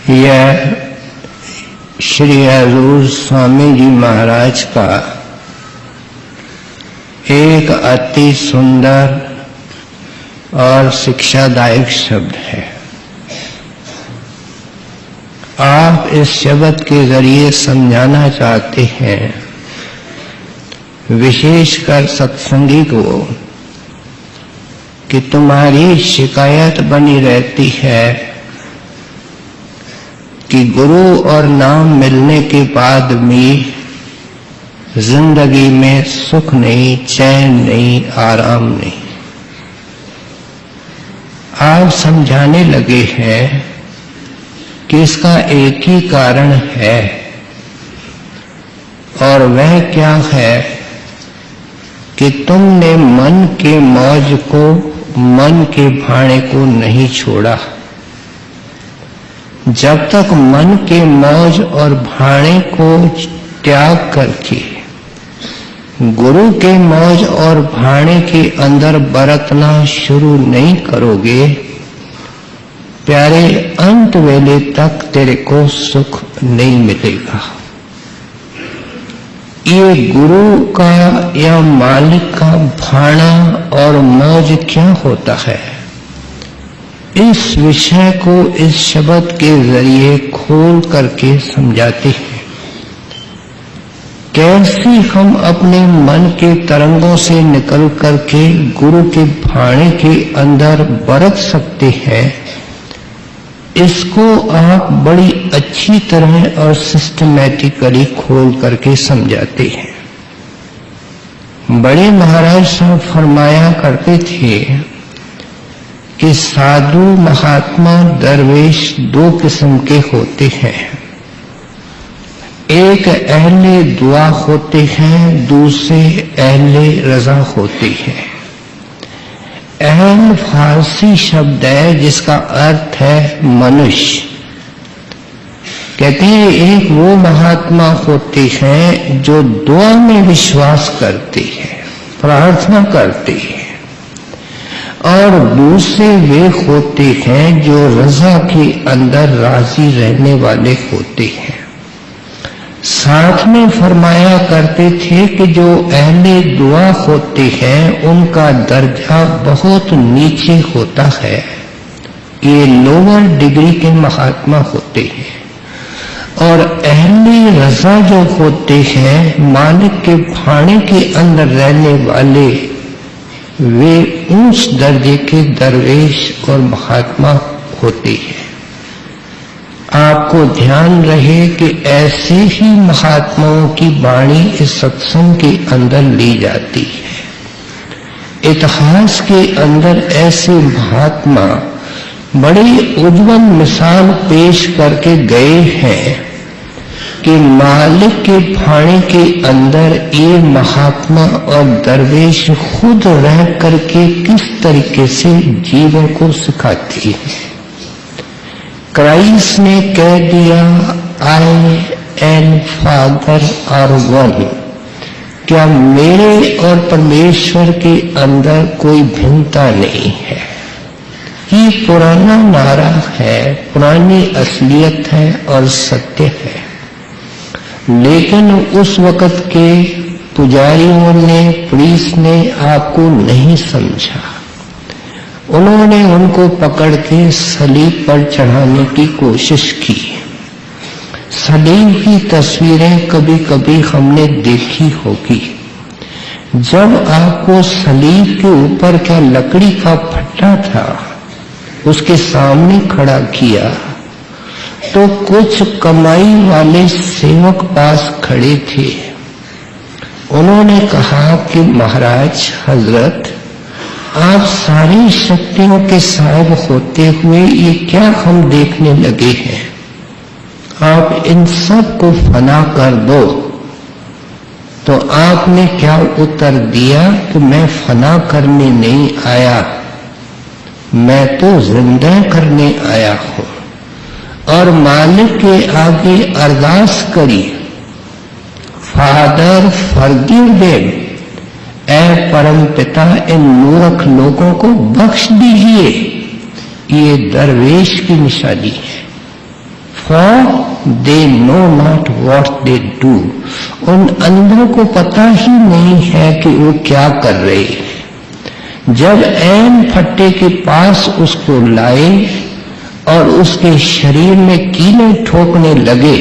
यह श्री हजूर स्वामी जी महाराज का एक अति सुंदर और शिक्षादायक शब्द है। आप इस शब्द के जरिए समझाना चाहते हैं, विशेषकर सत्संगी को, कि तुम्हारी शिकायत बनी रहती है कि गुरु और नाम मिलने के बाद भी जिंदगी में सुख नहीं, चैन नहीं, आराम नहीं। आप समझाने लगे हैं कि इसका एक ही कारण है, और वह क्या है कि तुमने मन के मौज को, मन के भाने को नहीं छोड़ा। जब तक मन के मौज और भाने को त्याग करके गुरु के मौज और भाने के अंदर बरतना शुरू नहीं करोगे, प्यारे, अंत वेले तक तेरे को सुख नहीं मिलेगा। ये गुरु का या मालिक का भाना और मौज क्या होता है, इस विषय को इस शब्द के जरिए खोल करके समझाते हैं। कैसे हम अपने मन के तरंगों से निकल करके गुरु के भाने के अंदर बरत सकते हैं, इसको आप बड़ी अच्छी तरह और सिस्टमैटिकली खोल करके समझाते हैं। बड़े महाराज साहब फरमाया करते थे कि साधु, महात्मा, दरवेश दो किस्म के होते हैं। एक अहले दुआ होते हैं, दूसरे अहले रजा होते हैं। अहल फारसी शब्द है जिसका अर्थ है मनुष्य। कहते हैं एक वो महात्मा होते हैं जो दुआ में विश्वास करते हैं, प्रार्थना करते हैं, और दूसरे वे होते हैं जो रजा के अंदर राजी रहने वाले होते हैं। साथ में फरमाया करते थे कि जो अहले दुआ होते हैं उनका दर्जा बहुत नीचे होता है, ये लोअर डिग्री के महात्मा होते हैं। और अहले रजा जो होते हैं, मालिक के भाने के अंदर रहने वाले, वे उच्च दर्जे के दरवेश और महात्मा होते हैं। आपको ध्यान रहे कि ऐसे ही महात्माओं की वाणी इस सत्संग के अंदर ली जाती है। इतिहास के अंदर ऐसे महात्मा बड़ी उज्जवल मिसाल पेश करके गए हैं कि मालिक के भाने के अंदर ये महात्मा और दरवेश खुद रह करके किस तरीके से जीवन को सिखाती है। क्राइस्ट ने कह दिया, आई एंड फादर आर वन। क्या मेरे और परमेश्वर के अंदर कोई भिन्नता नहीं है? ये पुराना नारा है, पुरानी असलियत है और सत्य है। लेकिन उस वक्त के पुजारियों ने, प्रीस्ट ने आपको नहीं समझा। उन्होंने उनको पकड़ के सलीब पर चढ़ाने की कोशिश की। सलीब की तस्वीरें कभी कभी हमने देखी होगी। जब आपको सलीब के ऊपर क्या लकड़ी का फट्टा था, उसके सामने खड़ा किया, तो कुछ कमाई वाले सेवक पास खड़े थे। उन्होंने कहा कि महाराज, हजरत, आप सारी शक्तियों के साहिब होते हुए ये क्या हम देखने लगे हैं? आप इन सब को फना कर दो। तो आपने क्या उत्तर दिया कि मैं फना करने नहीं आया, मैं तो जिंदा करने आया हूं। और मालिक के आगे अरदास करी, फादर फॉरगिव देम, ऐ परम पिता इन मूर्ख लोगों को बख्श दीजिए। ये दरवेश की निशानी है। for they know not what they do. उन अंधों को पता ही नहीं है कि वो क्या कर रहे हैं। जब ऐन फट्टे के पास उसको लाए और उसके शरीर में कीलें ठोकने लगे,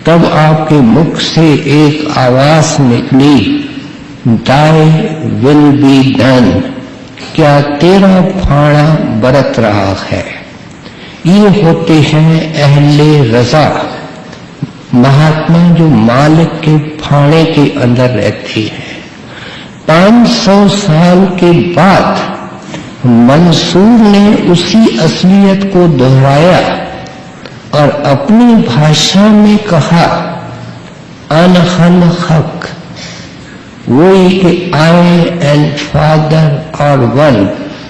तब आपके मुख से एक आवाज निकली, Thy will be done। क्या तेरा फाड़ा बरत रहा है। ये होते हैं अहले रजा, महात्मा जो मालिक के फाड़े के अंदर रहते हैं। 500 साल के बाद मंसूर ने उसी असलियत को दोहराया और अपनी भाषा में कहा, अनहल हक, वही कि आई एंड फादर और वन।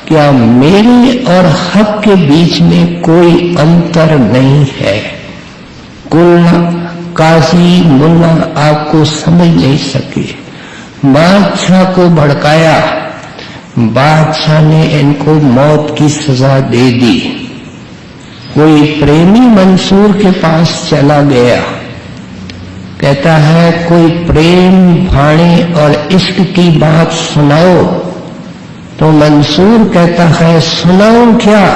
क्या मेरे और हक के बीच में कोई अंतर नहीं है। कुल काजी मुल्ला आपको समझ नहीं सके, बादशाह को भड़काया, बादशाह ने इनको मौत की सजा दे दी। कोई प्रेमी मंसूर के पास चला गया, कहता है कोई प्रेम भाणे और इश्क की बात सुनाओ। तो मंसूर कहता है सुनाओ क्या,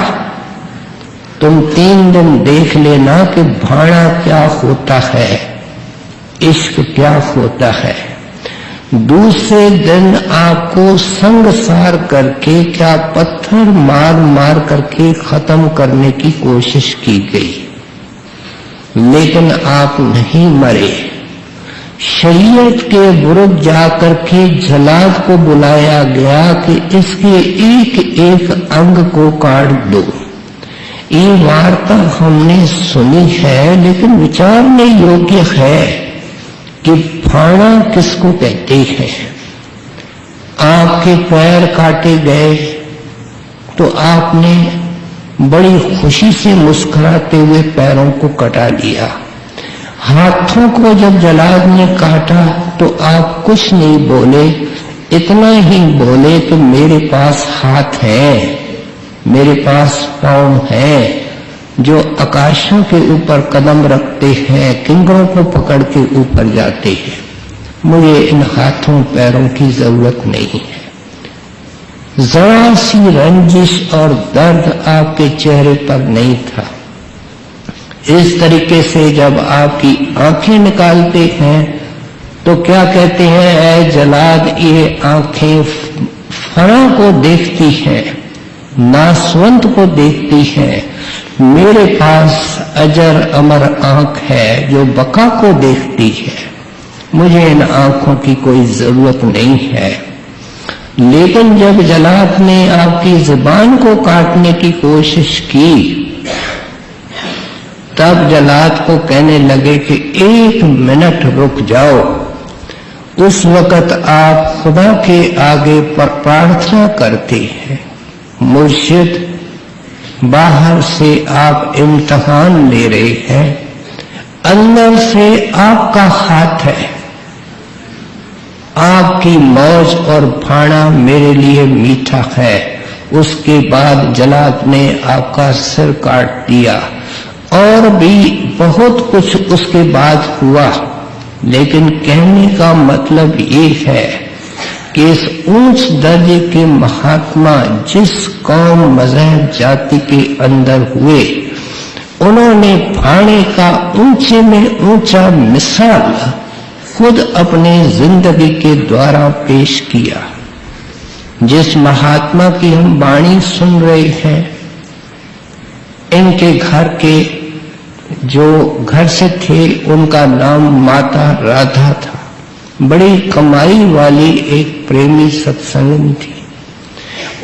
तुम 3 दिन देख लेना कि भाड़ा क्या होता है, इश्क क्या होता है। दूसरे दिन आपको संगसार करके, क्या पत्थर मार मार करके खत्म करने की कोशिश की गई, लेकिन आप नहीं मरे। शरीयत के विरुद्ध जाकर के जलाद को बुलाया गया कि इसके एक एक अंग को काट दो। ये वार्ता हमने सुनी है, लेकिन विचारने योग्य है कि फाड़ा किसको कहते हैं। आपके पैर काटे गए तो आपने बड़ी खुशी से मुस्कुराते हुए पैरों को कटा लिया। हाथों को जब जलाद ने काटा तो आप कुछ नहीं बोले, इतना ही बोले कि मेरे पास हाथ है, मेरे पास पांव है, जो आकाशों के ऊपर कदम रखते हैं, किंकरों को पकड़ के ऊपर जाते हैं। मुझे इन हाथों पैरों की जरूरत नहीं है। जरा सी रंजिश और दर्द आपके चेहरे पर नहीं था। इस तरीके से जब आपकी आंखें निकालते हैं तो क्या कहते हैं, ऐ जलाद, ये आंखें फना को देखती हैं, नासवंत को देखती हैं। मेरे पास अजर अमर आंख है जो बका को देखती है। मुझे इन आंखों की कोई जरूरत नहीं है। लेकिन जब जलाद ने आपकी जुबान को काटने की कोशिश की, तब जलाद को कहने लगे कि 1 मिनट रुक जाओ। उस वक्त आप खुदा के आगे पर प्रार्थना करते हैं, मुर्शिद बाहर से आप इम्तिहान ले रहे हैं, अंदर से आपका हाथ है। आपकी मौज और भाड़ा मेरे लिए मीठा है। उसके बाद जलाद ने आपका सिर काट दिया और भी बहुत कुछ उसके बाद हुआ। लेकिन कहने का मतलब ये है कि इस ऊंच दर्जे के महात्मा जिस कौम मज़हब जाति के अंदर हुए, उन्होंने भाणे का ऊंचे में ऊंचा मिसाल खुद अपने जिंदगी के द्वारा पेश किया। जिस महात्मा की हम वाणी सुन रहे हैं, इनके घर के जो घर से थे उनका नाम माता राधा था। बड़ी कमाई वाली एक प्रेमी सत्संग थी।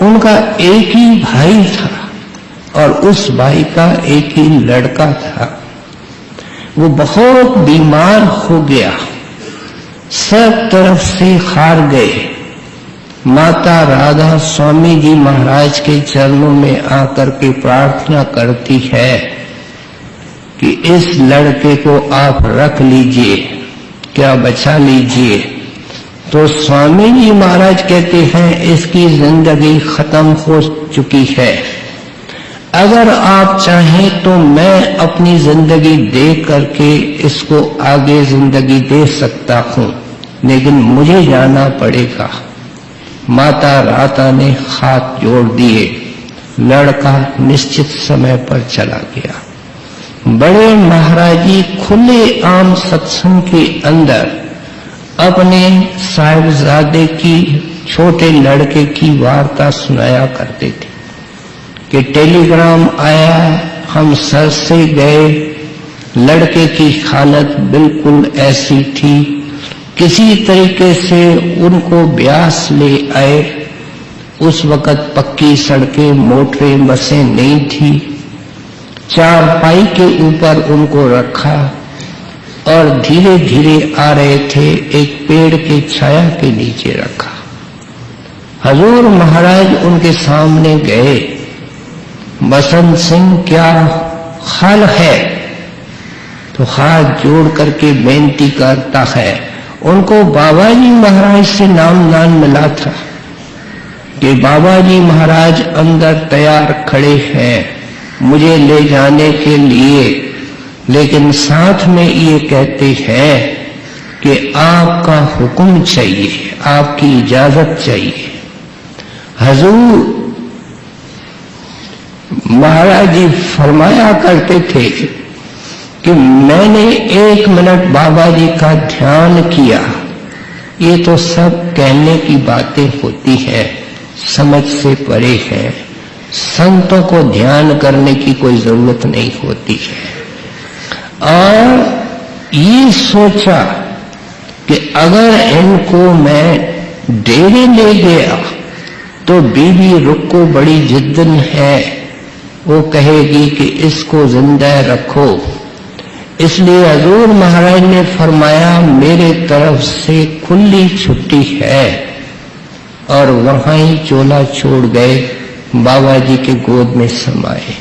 उनका एक ही भाई था और उस भाई का एक ही लड़का था। वो बहुत बीमार हो गया, सब तरफ से हार गए। माता राधा स्वामी जी महाराज के चरणों में आकर के प्रार्थना करती है कि इस लड़के को आप रख लीजिए, क्या बचा लीजिए। तो स्वामी जी महाराज कहते हैं इसकी जिंदगी खत्म हो चुकी है, अगर आप चाहें तो मैं अपनी जिंदगी दे करके इसको आगे जिंदगी दे सकता हूं, लेकिन मुझे जाना पड़ेगा। माता राता ने हाथ जोड़ दिए। लड़का निश्चित समय पर चला गया। बड़े महाराज जी खुले आम सत्संग के अंदर अपने साहिबजादे की, छोटे लड़के की वार्ता सुनाया करते थे कि टेलीग्राम आया, हम सर से गए, लड़के की हालत बिल्कुल ऐसी थी, किसी तरीके से उनको ब्यास ले आए। उस वक़्त पक्की सड़कें, मोटरें, बसें नहीं थी। चारपाई के ऊपर उनको रखा और धीरे धीरे आ रहे थे, एक पेड़ के छाया के नीचे रखा। हजूर महाराज उनके सामने गए। बसंत सिंह क्या हाल है? तो हाथ जोड़ करके बेनती करता है। उनको बाबा जी महाराज से नामदान मिला था कि बाबा जी महाराज अंदर तैयार खड़े हैं मुझे ले जाने के लिए, लेकिन साथ में ये कहते हैं कि आपका हुक्म चाहिए, आपकी इजाजत चाहिए। हजूर महाराज जी फरमाया करते थे कि मैंने 1 मिनट बाबा जी का ध्यान किया। ये तो सब कहने की बातें होती हैं, समझ से परे है। संतों को ध्यान करने की कोई जरूरत नहीं होती है। और ये सोचा कि अगर इनको मैं डेरे ले गया तो बीवी रुक्को बड़ी जिद्दन है, वो कहेगी कि इसको जिंदा रखो। इसलिए हजूर महाराज ने फरमाया मेरे तरफ से खुली छुट्टी है, और वहां ही चोला छोड़ गए, बाबा जी के गोद में समाए।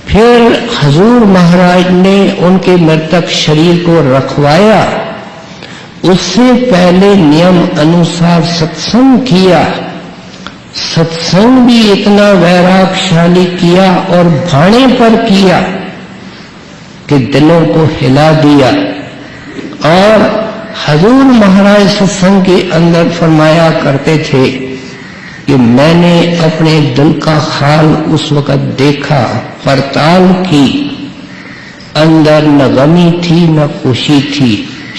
फिर हजूर महाराज ने उनके मृतक शरीर को रखवाया। उससे पहले नियम अनुसार सत्संग किया। सत्संग भी इतना वैरागशाली किया और भाने पर किया कि दिलों को हिला दिया। और हजूर महाराज सत्संग के अंदर फरमाया करते थे कि मैंने अपने दिल का हाल उस वक़्त देखा, पड़ताल की, अंदर न गमी थी न खुशी थी,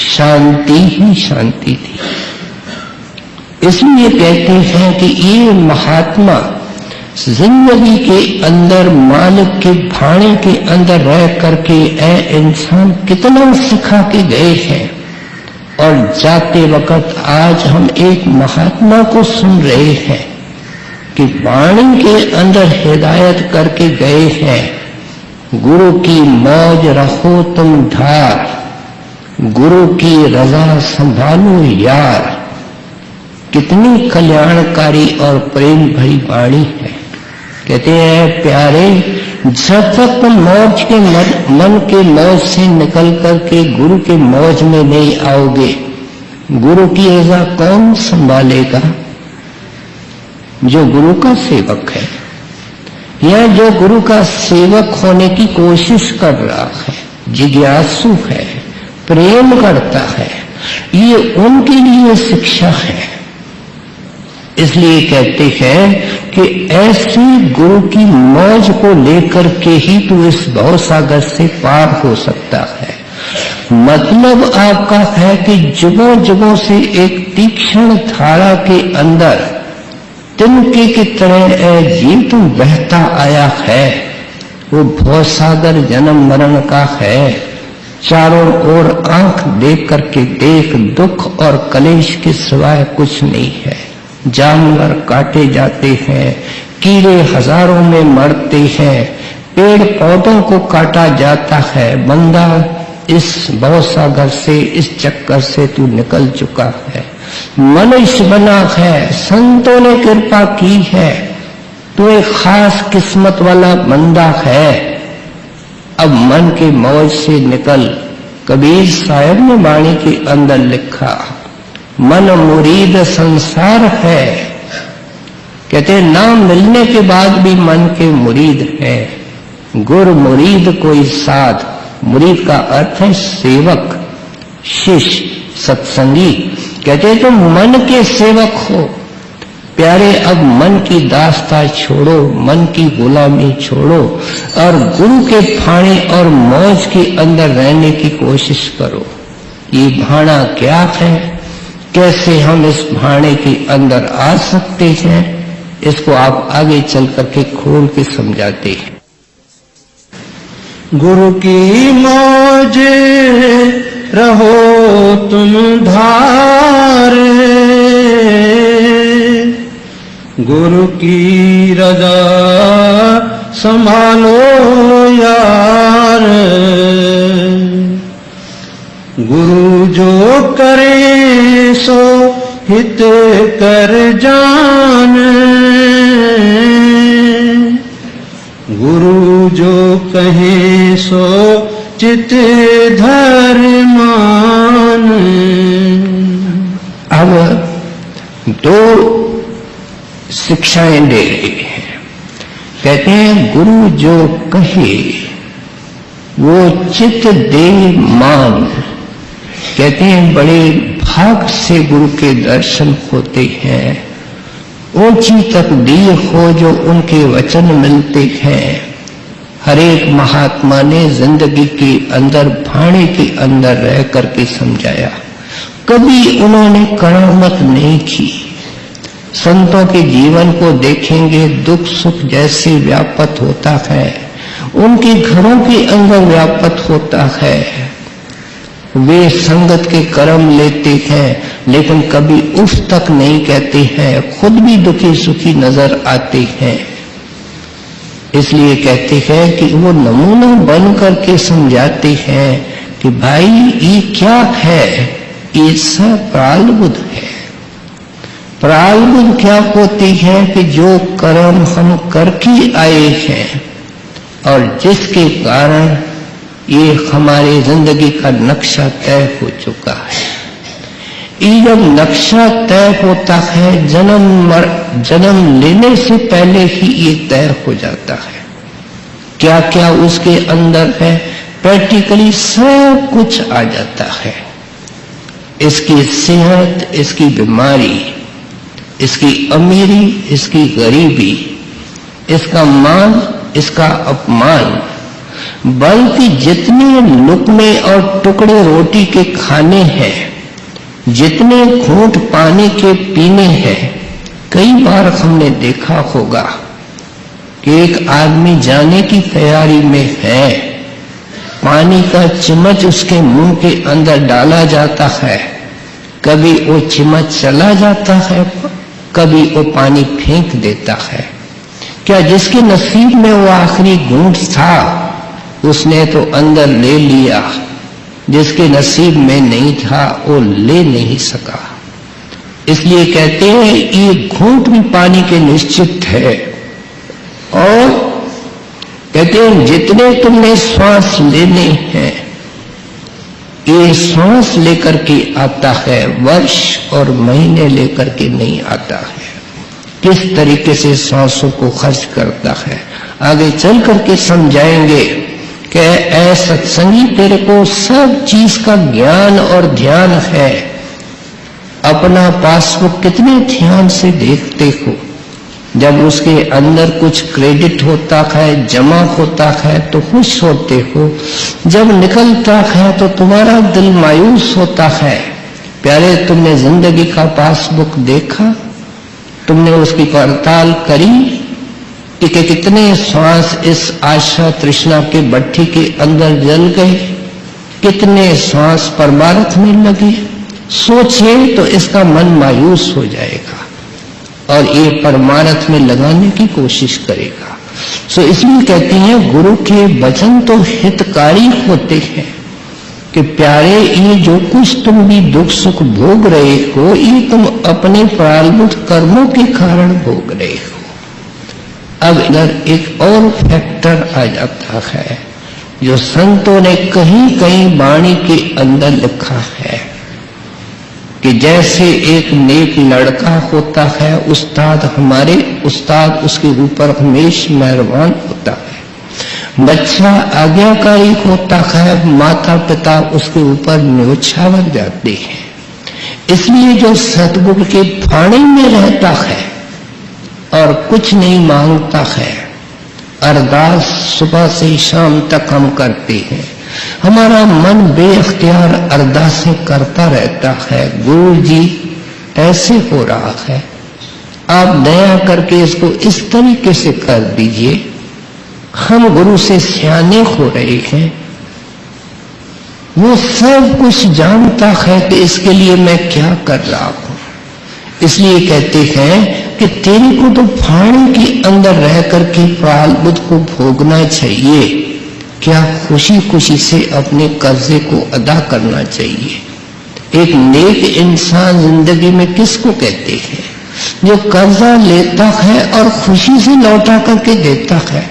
शांति ही शांति थी। इसलिए कहते हैं कि ये महात्मा जिंदगी के अंदर मालिक के भाने के अंदर रह करके ऐ इंसान कितना सिखा के गए हैं। और जाते वक्त आज हम एक महात्मा को सुन रहे हैं कि वाणी के अंदर हिदायत करके गए हैं, गुरु की मौज रखो तुम धार, गुरु की रजा संभालो यार। कितनी कल्याणकारी और प्रेम भरी वाणी है। कहते हैं प्यारे, जब तक तुम मौज के मन के मौज से निकल करके गुरु के मौज में नहीं आओगे, गुरु की रजा कौन संभालेगा? जो गुरु का सेवक है या जो गुरु का सेवक होने की कोशिश कर रहा है, जिज्ञासु है, प्रेम करता है, ये उनके लिए शिक्षा है। इसलिए कहते हैं कि ऐसे गुरु की मौज को लेकर के ही तू इस भवसागर से पार हो सकता है। मतलब आपका है कि जुगों जुगों से एक तीक्ष्ण धारा के अंदर तिनके की तरह जीव तू बहता आया है। वो भवसागर जन्म मरण का है। चारों ओर आंख देख करके देख, दुख और कलेश के सिवाय कुछ नहीं है। जानवर काटे जाते हैं, कीड़े हजारों में मरते हैं, पेड़ पौधों को काटा जाता है। बंदा इस भवसागर से, इस चक्कर से तू निकल चुका है, मनुष्य बना है, संतों ने कृपा की है, तू एक खास किस्मत वाला बंदा है। अब मन के मौज से निकल। कबीर साहब ने वाणी के अंदर लिखा, मन मुरीद संसार है। कहते नाम मिलने के बाद भी मन के मुरीद है। गुरु मुरीद कोई साध, मुरीद का अर्थ है सेवक, शिष्य, सत्संगी। कहते हैं तुम मन के सेवक हो। प्यारे, अब मन की दास्ता छोड़ो, मन की गुलामी छोड़ो और गुरु के फाड़े और मौज के अंदर रहने की कोशिश करो। ये भाड़ा क्या है, कैसे हम इस भाड़े के अंदर आ सकते हैं, इसको आप आगे चल करके खोल के समझाते हैं। गुरु की मौज रहो तुम धारे, गुरु की रजा संभालो यार, गुरु जो करे सो हित कर जान, गुरु जो कहे सो चित धर मान। अब दो शिक्षाएं दे रहे हैं। कहते हैं गुरु जो कहे वो चित दे मान। कहते हैं बड़े भाग से गुरु के दर्शन होते हैं, ऊंची तकदीर हो जो उनके वचन मिलते हैं। हर एक महात्मा ने जिंदगी के अंदर भाड़े के अंदर रह करके समझाया, कभी उन्होंने करामत नहीं की। संतों के जीवन को देखेंगे, दुख सुख जैसे व्यापत होता है, उनके घरों के अंदर व्यापत होता है। वे संगत के कर्म लेते हैं लेकिन कभी उफ तक नहीं कहते हैं, खुद भी दुखी सुखी नजर आते हैं। इसलिए कहते हैं कि वो नमूना बन करके समझाते हैं कि भाई ये क्या है, ये सब प्रारब्ध है। प्रारब्ध क्या होती है कि जो कर्म हम करके आए हैं और जिसके कारण ये हमारे जिंदगी का नक्शा तय हो चुका है। ये जब नक्शा तय होता है, जन्म लेने से पहले ही ये तय हो जाता है। क्या क्या उसके अंदर है, प्रैक्टिकली सब कुछ आ जाता है। इसकी सेहत, इसकी बीमारी, इसकी अमीरी, इसकी गरीबी, इसका मान, इसका अपमान, बल्कि जितने लुकमे और टुकड़े रोटी के खाने हैं, जितने घूंट पानी के पीने हैं। कई बार हमने देखा होगा कि एक आदमी जाने की तैयारी में है, पानी का चिमच उसके मुंह के अंदर डाला जाता है, कभी वो चिमच चला जाता है, कभी वो पानी फेंक देता है। क्या जिसके नसीब में वो आखिरी घूंट था उसने तो अंदर ले लिया, जिसके नसीब में नहीं था वो ले नहीं सका। इसलिए कहते हैं ये घूंट भी पानी के निश्चित है। और कहते हैं जितने तुमने श्वास लेने हैं, ये श्वास लेकर के आता है, वर्ष और महीने लेकर के नहीं आता है। किस तरीके से श्वासों को खर्च करता है, आगे चल करके समझाएंगे कि ऐ सत्संगी तेरे को सब चीज का ज्ञान और ध्यान है। अपना पासबुक कितने ध्यान से देखते हो, जब उसके अंदर कुछ क्रेडिट होता है, जमा होता है तो खुश होते हो, जब निकलता है तो तुम्हारा दिल मायूस होता है। प्यारे, तुमने जिंदगी का पासबुक देखा, तुमने उसकी पड़ताल करी कि कितने श्वास इस आशा तृष्णा के भट्ठी के अंदर जल गए, कितने श्वास परमार्थ में लगे। सोचे तो इसका मन मायूस हो जाएगा और ये परमार्थ में लगाने की कोशिश करेगा। सो इसलिए कहते हैं गुरु के वचन तो हितकारी होते हैं कि प्यारे, ये जो कुछ तुम भी दुख सुख भोग रहे हो, ये तुम अपने प्रारब्ध कर्मों के कारण भोग रहे हो। अब इधर एक और फैक्टर आ जाता है जो संतों ने कहीं कहीं वाणी के अंदर लिखा है कि जैसे एक नेक लड़का होता है, उस्ताद, हमारे उस्ताद उसके ऊपर हमेशा मेहरबान होता है। बच्चा आज्ञाकारी होता है, माता पिता उसके ऊपर न्योछावर जाते हैं। इसलिए जो सतगुरु के फाड़े में रहता है और कुछ नहीं मांगता है, अरदास सुबह से शाम तक हम करते हैं, हमारा मन बेअख्तियार अरदासें करता रहता है, गुरु जी ऐसे हो रहा है, आप दया करके इसको इस तरीके से कर दीजिए, हम गुरु से सियाने हो रहे हैं। वो सब कुछ जानता है कि इसके लिए मैं क्या कर रहा हूं। इसलिए कहते हैं कि तेरे को तो फाड़े के अंदर रह करके प्रारब्ध को भोगना चाहिए, क्या खुशी खुशी से अपने कर्जे को अदा करना चाहिए। एक नेक इंसान जिंदगी में किसको कहते हैं? जो कर्जा लेता है और खुशी से लौटा करके देता है।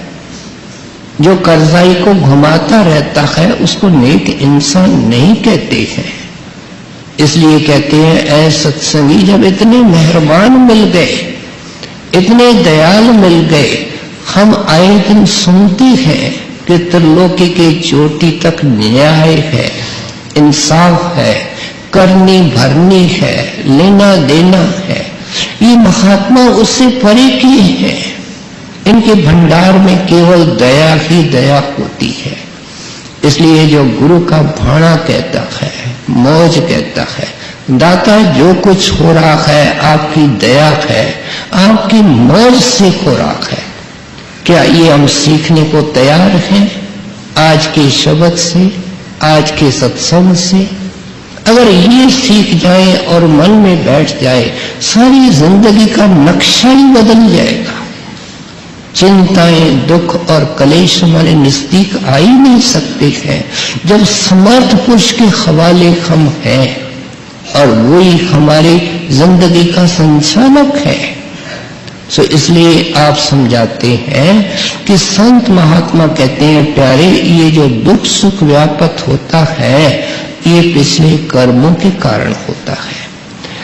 जो कर्जाई को घुमाता रहता है उसको नेक इंसान नहीं कहते हैं। इसलिए कहते हैं ऐ सत्संगी जब इतने मेहरबान मिल गए, इतने दयालु मिल गए, हम आए दिन सुनते हैं कि त्रिलोकी के चोटी तक न्याय है, इंसाफ है, करनी भरनी है, लेना देना है। ये महात्मा उससे परे किए हैं। इनके भंडार में केवल दया ही दया होती है। इसलिए जो गुरु का भाणा कहता है, मौज कहता है, दाता जो कुछ हो रहा है आपकी दया है, आपकी मौज से हो रहा है, क्या ये हम सीखने को तैयार हैं? आज के शब्द से, आज के सत्संग से अगर ये सीख जाए और मन में बैठ जाए, सारी जिंदगी का नक्शा ही बदल जाएगा। चिंताएं, दुख और कलेश हमारे नजदीक आ ही नहीं सकते हैं जब समर्थ पुरुष के हवाले हम हैं और वही हमारी जिंदगी का संचालक है। सो इसलिए आप समझाते हैं कि संत महात्मा कहते हैं प्यारे, ये जो दुख सुख व्यापक होता है ये पिछले कर्मों के कारण होता है।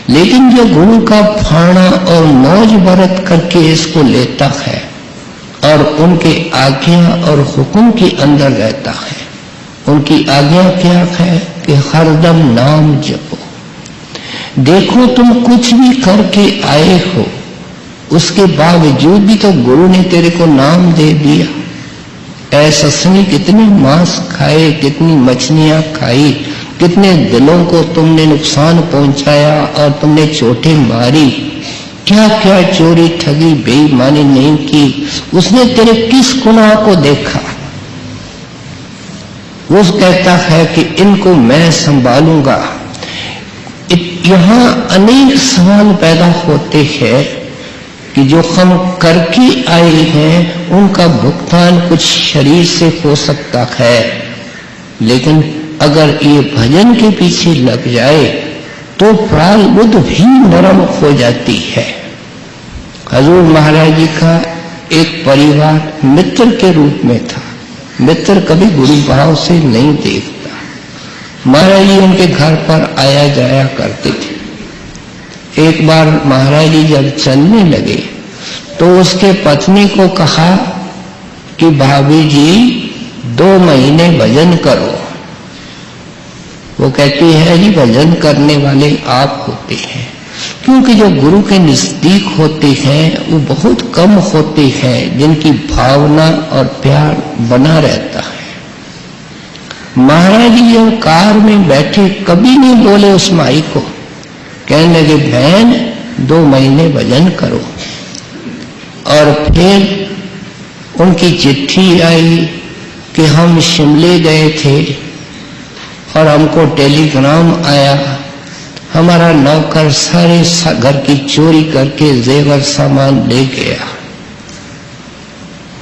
लेकिन जो गुरु का फाना और मौज बरत करके इसको लेता है और उनके आज्ञा और हुक्म के अंदर रहता है, उनकी आज्ञा क्या है कि हरदम नाम जपो। देखो तुम कुछ भी करके आए हो, उसके बावजूद भी तो गुरु ने तेरे को नाम दे दिया। ऐसा सनी कितने मांस खाए, कितनी मछलियां खाई, कितने दिलों को तुमने नुकसान पहुंचाया और तुमने चोटें मारी, क्या क्या चोरी ठगी बेईमानी नहीं की, उसने तेरे किस गुनाह को देखा। वो कहता है कि इनको मैं संभालूंगा। यहां अनेक सवाल पैदा होते हैं कि जो हम करके आए हैं उनका भुगतान कुछ शरीर से हो सकता है, लेकिन अगर ये भजन के पीछे लग जाए तो प्रारब्ध भी नरम हो जाती है। हजूर महाराज जी का एक परिवार मित्र के रूप में था। मित्र कभी गुरु भाव से नहीं देखता। महाराज जी उनके घर पर आया जाया करते थे। एक बार महाराज जी जब चलने लगे तो उसके पत्नी को कहा कि भाभी जी 2 महीने भजन करो। वो कहती है जी भजन करने वाले आप होते हैं, क्योंकि जो गुरु के नजदीक होते हैं वो बहुत कम होते हैं जिनकी भावना और प्यार बना रहता है। महाराज जी जब कार में बैठे कभी नहीं बोले उस माई को, कहने लगे बहन 2 महीने भजन करो। और फिर उनकी चिट्ठी आई कि हम शिमले गए थे और हमको टेलीग्राम आया, हमारा नौकर सारे घर की चोरी करके जेवर सामान ले गया।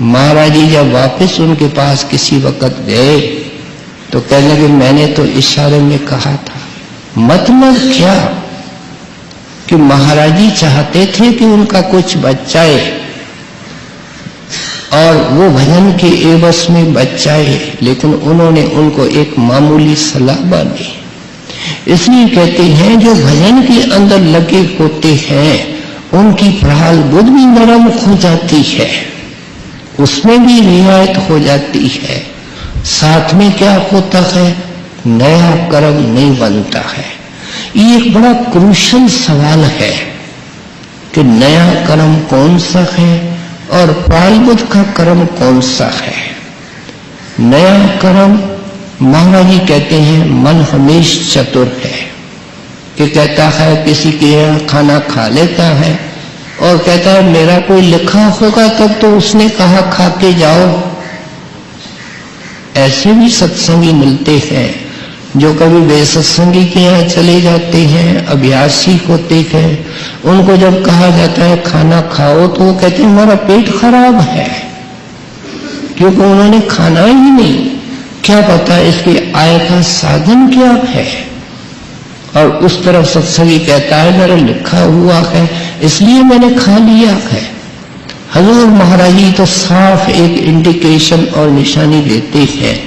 महाराज जी जब वापस उनके पास किसी वक्त गए तो कहने लगे मैंने तो इशारे में कहा था। मतलब क्या कि महाराज जी चाहते थे कि उनका कुछ बच जाए और वो भजन के एवज में बच जाए, लेकिन उन्होंने उनको एक मामूली सलाह दी। इसलिए कहते हैं जो भजन के अंदर लगे होते हैं उनकी प्रारब्ध भी नरम हो जाती है, उसमें भी रियायत हो जाती है। साथ में क्या होता है, नया कर्म नहीं बनता है। ये एक बड़ा क्रूशल सवाल है कि नया कर्म कौन सा है और प्रारब्ध का कर्म कौन सा है। नया कर्म, महाराज जी कहते हैं, मन हमेश चतुर है कि कहता है किसी के यहाँ खाना खा लेता है और कहता है मेरा कोई लिखा होगा तब तो उसने कहा खा के जाओ। ऐसे भी सत्संगी मिलते हैं जो कभी बेसत्संगी के यहाँ चले जाते हैं, अभ्यासी होते हैं। उनको जब कहा जाता है खाना खाओ तो वो कहते हैं हमारा पेट खराब है, क्योंकि उन्होंने खाना ही नहीं। क्या पता इसके आय का साधन क्या है। और उस तरफ सत्संगी कहता है मेरा लिखा हुआ है इसलिए मैंने खा लिया है। हजूर महाराज जी तो साफ एक इंडिकेशन और निशानी देते हैं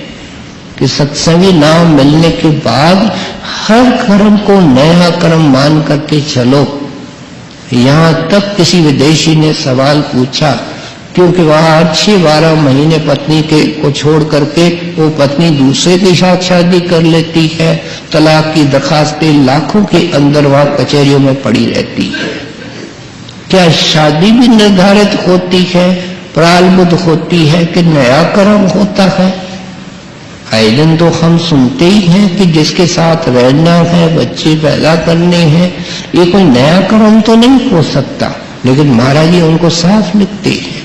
कि सत्संगी नाम मिलने के बाद हर कर्म को नया कर्म मान करके चलो। यहां तक किसी विदेशी ने सवाल पूछा, क्योंकि वहां 6-12 महीने पत्नी के को छोड़ करके वो पत्नी दूसरे के साथ शादी कर लेती है। तलाक की दरखास्तें लाखों के अंदर वहां कचहरियों में पड़ी रहती है। क्या शादी भी निर्धारित होती है, प्रारब्ध होती है कि नया कर्म होता है? आए दिन तो हम सुनते ही हैं कि जिसके साथ रहना है, बच्चे पैदा करने हैं, ये कोई नया कर्म तो नहीं हो सकता। लेकिन महाराज जी उनको साफ लिखते हैं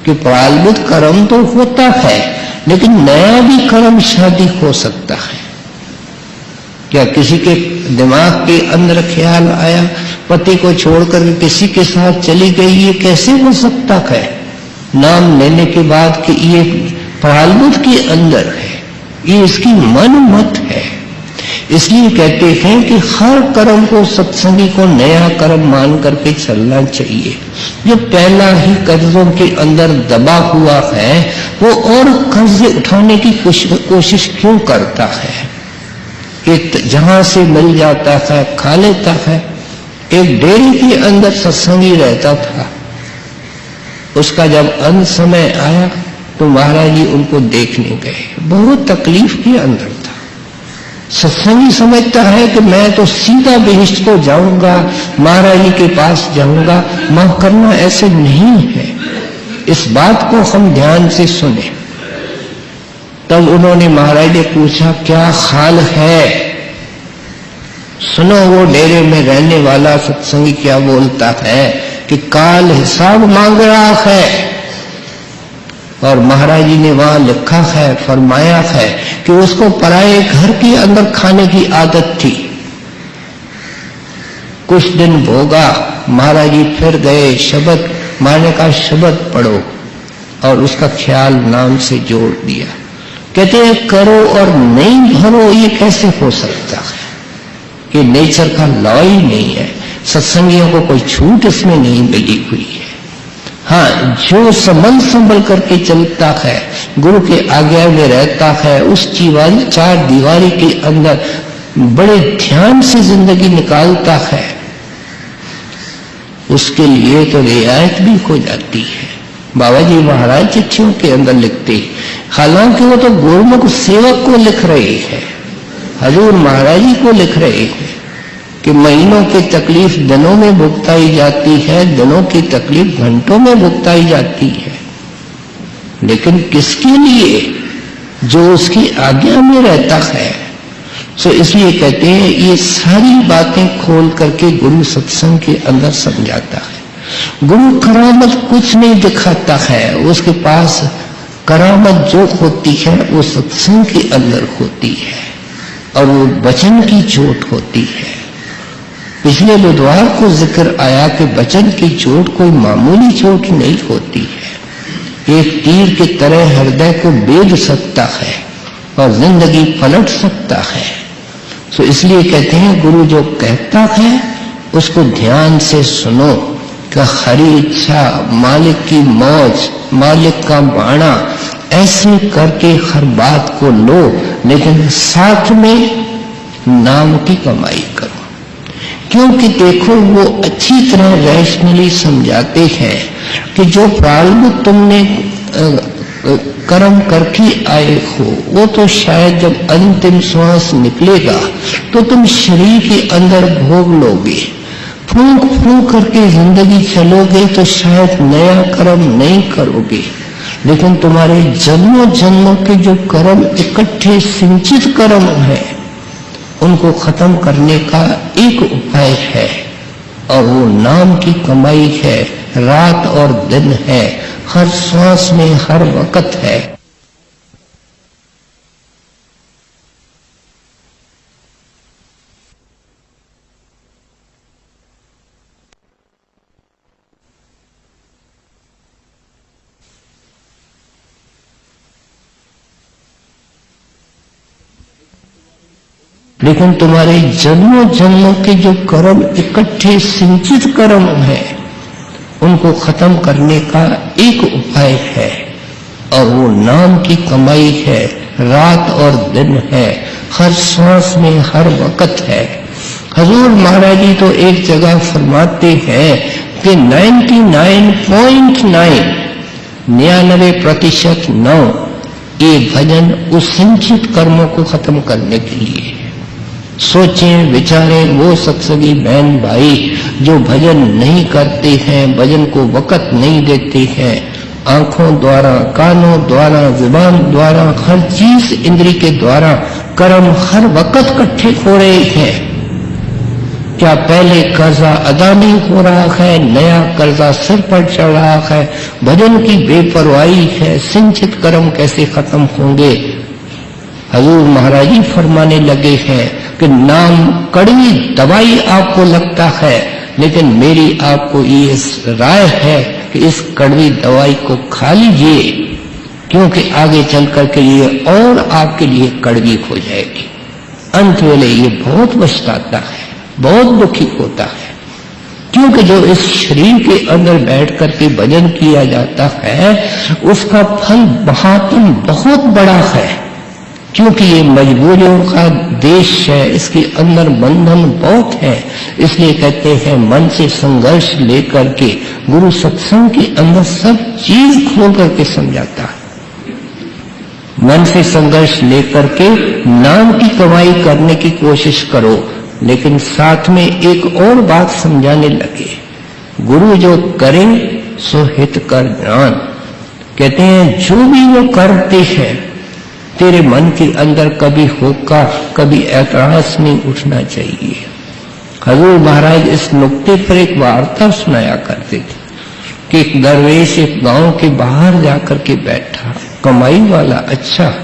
कि प्रारब्ध कर्म तो होता है लेकिन नया भी कर्म शादी हो सकता है। क्या किसी के दिमाग के अंदर ख्याल आया पति को छोड़कर किसी के साथ चली गई, ये कैसे हो सकता है? नाम लेने के बाद कि ये प्रारब्ध के अंदर है, ये इसकी मन मत है। इसलिए कहते हैं कि हर कर्म को सत्संगी को नया कर्म मान करके चलना चाहिए। जो पहला ही कर्जों के अंदर दबा हुआ है वो और कर्ज उठाने की कोशिश क्यों करता है? कि जहां से मिल जाता है खा लेता है। एक डेरे के अंदर सत्संगी रहता था, उसका जब अंत समय आया तो महाराज जी उनको देखने गए, बहुत तकलीफ के अंदर था। सत्संगी समझता है कि मैं तो सीधा बेहिश्त को जाऊंगा, महाराज जी के पास जाऊंगा। माफ करना ऐसे नहीं है, इस बात को हम ध्यान से सुने। तब उन्होंने महाराज ने पूछा क्या हाल है? सुनो, वो डेरे में रहने वाला सत्संगी क्या बोलता है कि काल हिसाब मांग रहा है। और महाराज जी ने वहां लिखा है, फरमाया है कि उसको पराये घर के अंदर खाने की आदत थी। कुछ दिन भोगा, महाराज जी फिर गए, शब्द मारने का शब्द पढ़ो, और उसका ख्याल नाम से जोड़ दिया। कहते हैं करो और नहीं भरो, ये कैसे हो सकता है? ये नेचर का लॉ ही नहीं है। सत्संगियों को कोई छूट इसमें नहीं मिली हुई है। हाँ, जो संभल करके चलता है, गुरु के आज्ञा में रहता है, उस चार दीवारी के अंदर बड़े ध्यान से जिंदगी निकालता है, उसके लिए तो रियायत भी हो जाती है। बाबा जी महाराज चिट्ठियों के अंदर लिखते, हालांकि वो तो गुरुमुख सेवक को लिख रहे हैं, हजूर महाराज जी को लिख रहे हैं कि महीनों की तकलीफ दिनों में भुगताई जाती है, दिनों की तकलीफ घंटों में भुगताई जाती है। लेकिन किसके लिए? जो उसकी आज्ञा में रहता है। सो इसलिए कहते हैं ये सारी बातें खोल करके गुरु सत्संग के अंदर समझाता है। गुरु करामत कुछ नहीं दिखाता है, उसके पास करामत जो होती है वो सत्संग के अंदर होती है और वो वचन की चोट होती है। पिछले बुधवार को जिक्र आया कि वचन की चोट कोई मामूली चोट नहीं होती है, एक तीर की तरह हृदय को बेध सकता है और जिंदगी पलट सकता है। तो इसलिए कहते हैं गुरु जो कहता है उसको ध्यान से सुनो कि हरी इच्छा, मालिक की मौज, मालिक का बाणा, ऐसे करके हर बात को लो, लेकिन साथ में नाम की कमाई करो। क्योंकि देखो वो अच्छी तरह रैशनली समझाते हैं कि जो प्रारब्ध तुमने कर्म करके आए हो, वो तो शायद जब अंतिम श्वास निकलेगा तो तुम शरीर के अंदर भोग लोगे। फूंक फूंक करके जिंदगी चलोगे तो शायद नया कर्म नहीं करोगे, लेकिन तुम्हारे जन्मों जन्मों के जो कर्म इकट्ठे संचित कर्म है उनको खत्म करने का एक उपाय है, और वो नाम की कमाई है, रात और दिन है, हर श्वास में, हर वक्त है। लेकिन तुम्हारे जन्मों जन्मों के जो कर्म इकट्ठे संचित कर्म है उनको खत्म करने का एक उपाय है, और वो नाम की कमाई है, रात और दिन है, हर श्वास में, हर वक्त है। हजूर महाराज जी तो एक जगह फरमाते हैं कि 99.9 ये भजन उस संचित कर्मों को खत्म करने के लिए है। सोचें विचारें वो सत्संगी बहन भाई जो भजन नहीं करते हैं, भजन को वक़्त नहीं देते हैं, आंखों द्वारा, कानों द्वारा, जुबान द्वारा, हर चीज इंद्री के द्वारा कर्म हर वक़्त इकट्ठे हो रहे हैं। क्या पहले कर्जा अदा नहीं हो रहा है, नया कर्जा सिर पर चढ़ रहा है, भजन की बेपरवाही है, संचित कर्म कैसे खत्म होंगे। हजूर महाराज जी फरमाने लगे हैं कि नाम कड़वी दवाई आपको लगता है, लेकिन मेरी आपको ये राय है कि इस कड़वी दवाई को खा लीजिए, क्योंकि आगे चल करके ये और आपके लिए कड़वी हो जाएगी। अंत वेले ये बहुत पछताता है, बहुत दुखी होता है, क्योंकि जो इस शरीर के अंदर बैठ करके भजन किया जाता है उसका फल महात्म बहुत बड़ा है, क्योंकि ये मजबूरियों का देश है, इसके अंदर बंधन बहुत है। इसलिए कहते हैं मन से संघर्ष लेकर के गुरु सत्संग के अंदर सब चीज खोल करके समझाता है। मन से संघर्ष लेकर के नाम की कमाई करने की कोशिश करो, लेकिन साथ में एक और बात समझाने लगे, गुरु जो करे सो हित कर जान। कहते हैं जो भी वो करते हैं तेरे मन के अंदर कभी होका, कभी ऐतराज नहीं उठना चाहिए। हजूर महाराज इस नुक्ते पर एक वार्ता सुनाया करते थे कि एक दरवेश एक गांव के बाहर जाकर के बैठा, कमाई वाला, अच्छा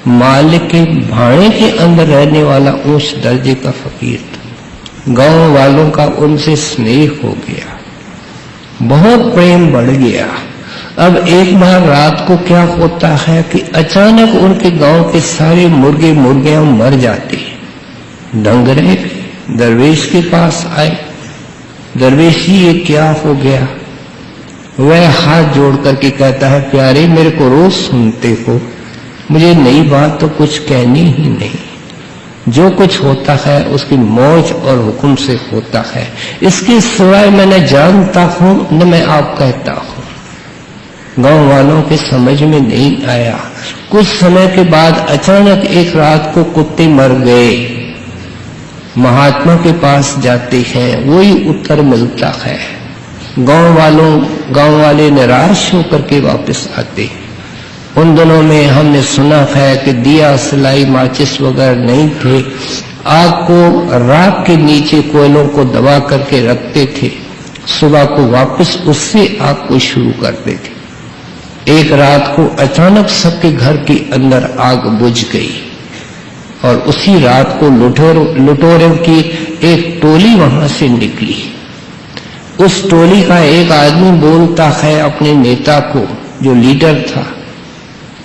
मालिक के भाड़े के अंदर रहने वाला उच्च दर्जे का फकीर था। गांव वालों का उनसे स्नेह हो गया, बहुत प्रेम बढ़ गया। अब एक बार रात को क्या होता है कि अचानक उनके गांव के सारे मुर्गे मुर्गियां मर जाते, दंग रह गए, दरवेश के पास आए। दरवेश जी ये क्या हो गया? वह हाथ जोड़ करके कहता है, प्यारे मेरे को रोज सुनते हो, मुझे नई बात तो कुछ कहनी ही नहीं, जो कुछ होता है उसकी मौज और हुक्म से होता है, इसके सिवाय मैं न जानता हूं न मैं आप कहता हूं। गांव वालों के समझ में नहीं आया। कुछ समय के बाद अचानक एक रात को कुत्ते मर गए। महात्मा के पास जाते हैं, वही उत्तर मिलता है। गांव वाले निराश होकर के वापस आते। उन दिनों में हमने सुना है कि दिया, सिलाई, माचिस वगैरह नहीं थे, आग को राख के नीचे कोयलों को दबा करके रखते थे, सुबह को वापस उससे आग को शुरू करते थे। एक रात को अचानक सबके घर के अंदर आग बुझ गई, और उसी रात को लुटेरों की एक टोली वहां से निकली। उस टोली का एक आदमी बोलता है अपने नेता को, जो लीडर था,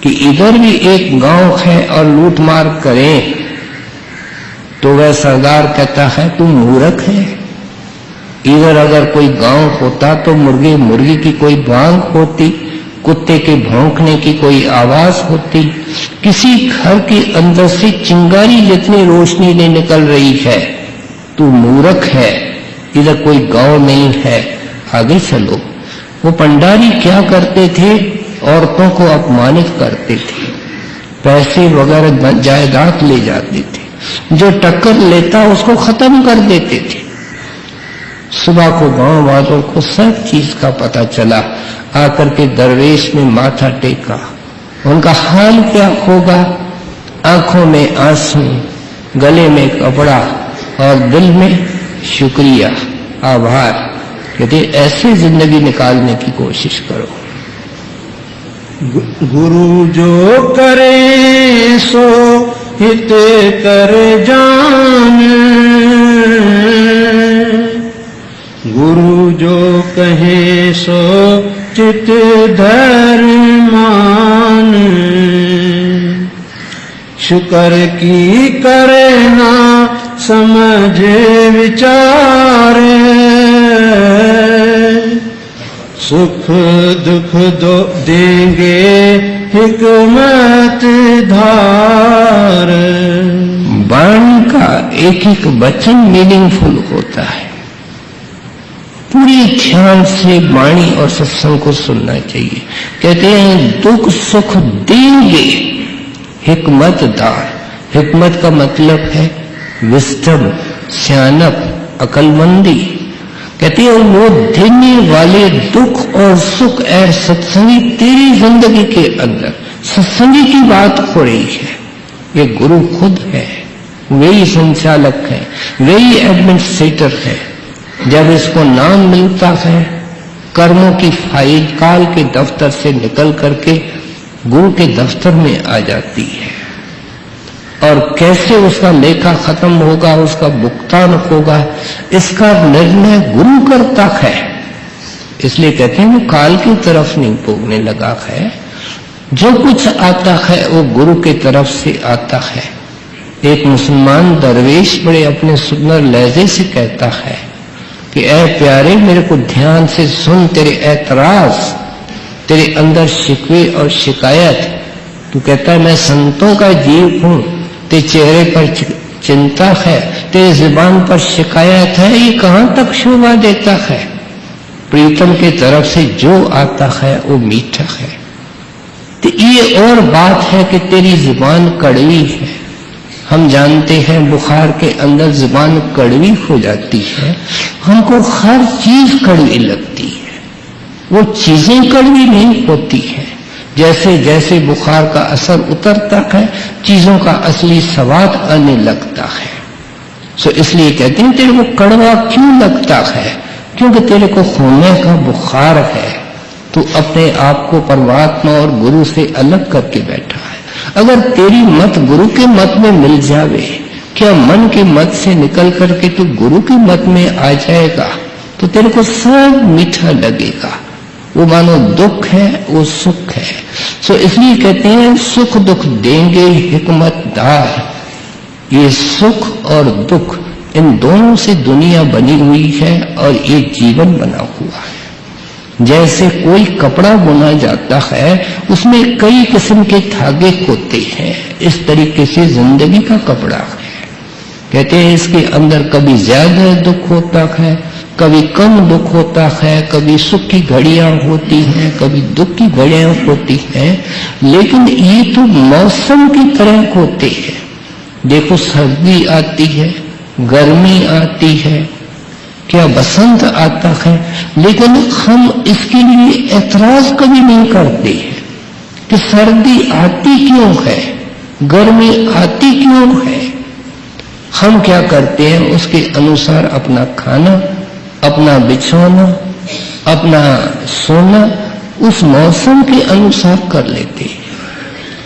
कि इधर भी एक गांव है और लूटमार करें। तो वह सरदार कहता है, तू मूर्ख है, इधर अगर कोई गांव होता तो मुर्गे मुर्गी की कोई बांग होती, कुत्ते के भौंकने की कोई आवाज होती, किसी घर के अंदर से चिंगारी जितनी रोशनी नहीं निकल रही है। तू मूर्ख है, इधर कोई गांव नहीं है, आगे चलो। वो पंडारी क्या करते थे औरतों को अपमानित करते थे, पैसे वगैरह जायदाद ले जाते थे, जो टक्कर लेता उसको खत्म कर देते थे। सुबह को गांव वालों को सब चीज का पता चला, आकर के दरवेश में माथा टेका। उनका हाल क्या होगा? आंखों में आंसू, गले में कपड़ा और दिल में शुक्रिया, आभार। कहते ऐसे जिंदगी निकालने की कोशिश करो। गुरु जो करे सो हित कर जान, गुरु जो कहे सो चित धर्म मान, शुक्र की करे ना समझ विचार, सुख दुख दो देंगे हिकमत धार। वाणी का एक एक वचन मीनिंगफुल होता है। पूरी ध्यान से वाणी और सत्संग को सुनना चाहिए। कहते हैं दुख सुख देंगे हिकमत दार। हिकमत का मतलब है विस्डम, सियानप, अकलमंदी। कहते हैं वो देने वाले दुख और और सत्संगी तेरी जिंदगी के अंदर सत्संगी की बात हो रही है। ये गुरु खुद है, वही संचालक है, वही एडमिनिस्ट्रेटर है। जब इसको नाम मिलता है, कर्मों की फाइल काल के दफ्तर से निकल करके गुरु के दफ्तर में आ जाती है। और कैसे उसका लेखा खत्म होगा, उसका भुगतान होगा, इसका निर्णय गुरु करता है। इसलिए कहते हैं वो काल की तरफ नहीं भोगने लगा है। जो कुछ आता है वो गुरु की तरफ से आता है। एक मुसलमान दरवेश बड़े अपने सुंदर लहजे से कहता है कि ऐ प्यारे, मेरे को ध्यान से सुन, तेरे ऐतराज, तेरे अंदर शिकवे और शिकायत। तू कहता है मैं संतों का जीव हूं, तेरे चेहरे पर चिंता है, तेरे जुबान पर शिकायत है, ये कहां तक शोभा देता है? प्रीतम की तरफ से जो आता है वो मीठा है। तो ये और बात है कि तेरी जुबान कड़वी है। हम जानते हैं बुखार के अंदर जुबान कड़वी हो जाती है, हमको हर चीज कड़वी लगती है। वो चीजें कड़वी नहीं होती हैं। जैसे जैसे बुखार का असर उतरता है, चीजों का असली स्वाद आने लगता है। सो इसलिए कहते हैं तेरे को कड़वा क्यों लगता है? क्योंकि तेरे को होने का बुखार है। तू अपने आप को परमात्मा और गुरु से अलग करके बैठा है। अगर तेरी मत गुरु के मत में मिल जावे, क्या मन के मत से निकल करके तू गुरु के मत में आ जाएगा तो तेरे को सब मीठा लगेगा। वो मानो दुख है, वो सुख है। सो इसलिए कहते हैं सुख दुख देंगे हिकमतदार। ये सुख और दुख, इन दोनों से दुनिया बनी हुई है और ये जीवन बना हुआ है। जैसे कोई कपड़ा बुना जाता है, उसमें कई किस्म के धागे होते हैं, इस तरीके से जिंदगी का कपड़ा है। कहते हैं इसके अंदर कभी ज्यादा दुख होता है, कभी कम दुख होता है, कभी सुख की घड़ियां होती हैं, कभी दुख की घड़ियां होती हैं, लेकिन ये तो मौसम की तरह होते हैं। देखो सर्दी आती है, गर्मी आती है, क्या बसंत आता है, लेकिन हम इसके लिए ऐतराज कभी नहीं करते हैं कि सर्दी आती क्यों है, गर्मी आती क्यों है। हम क्या करते हैं, उसके अनुसार अपना खाना, अपना बिछौना, अपना सोना उस मौसम के अनुसार कर लेते हैं।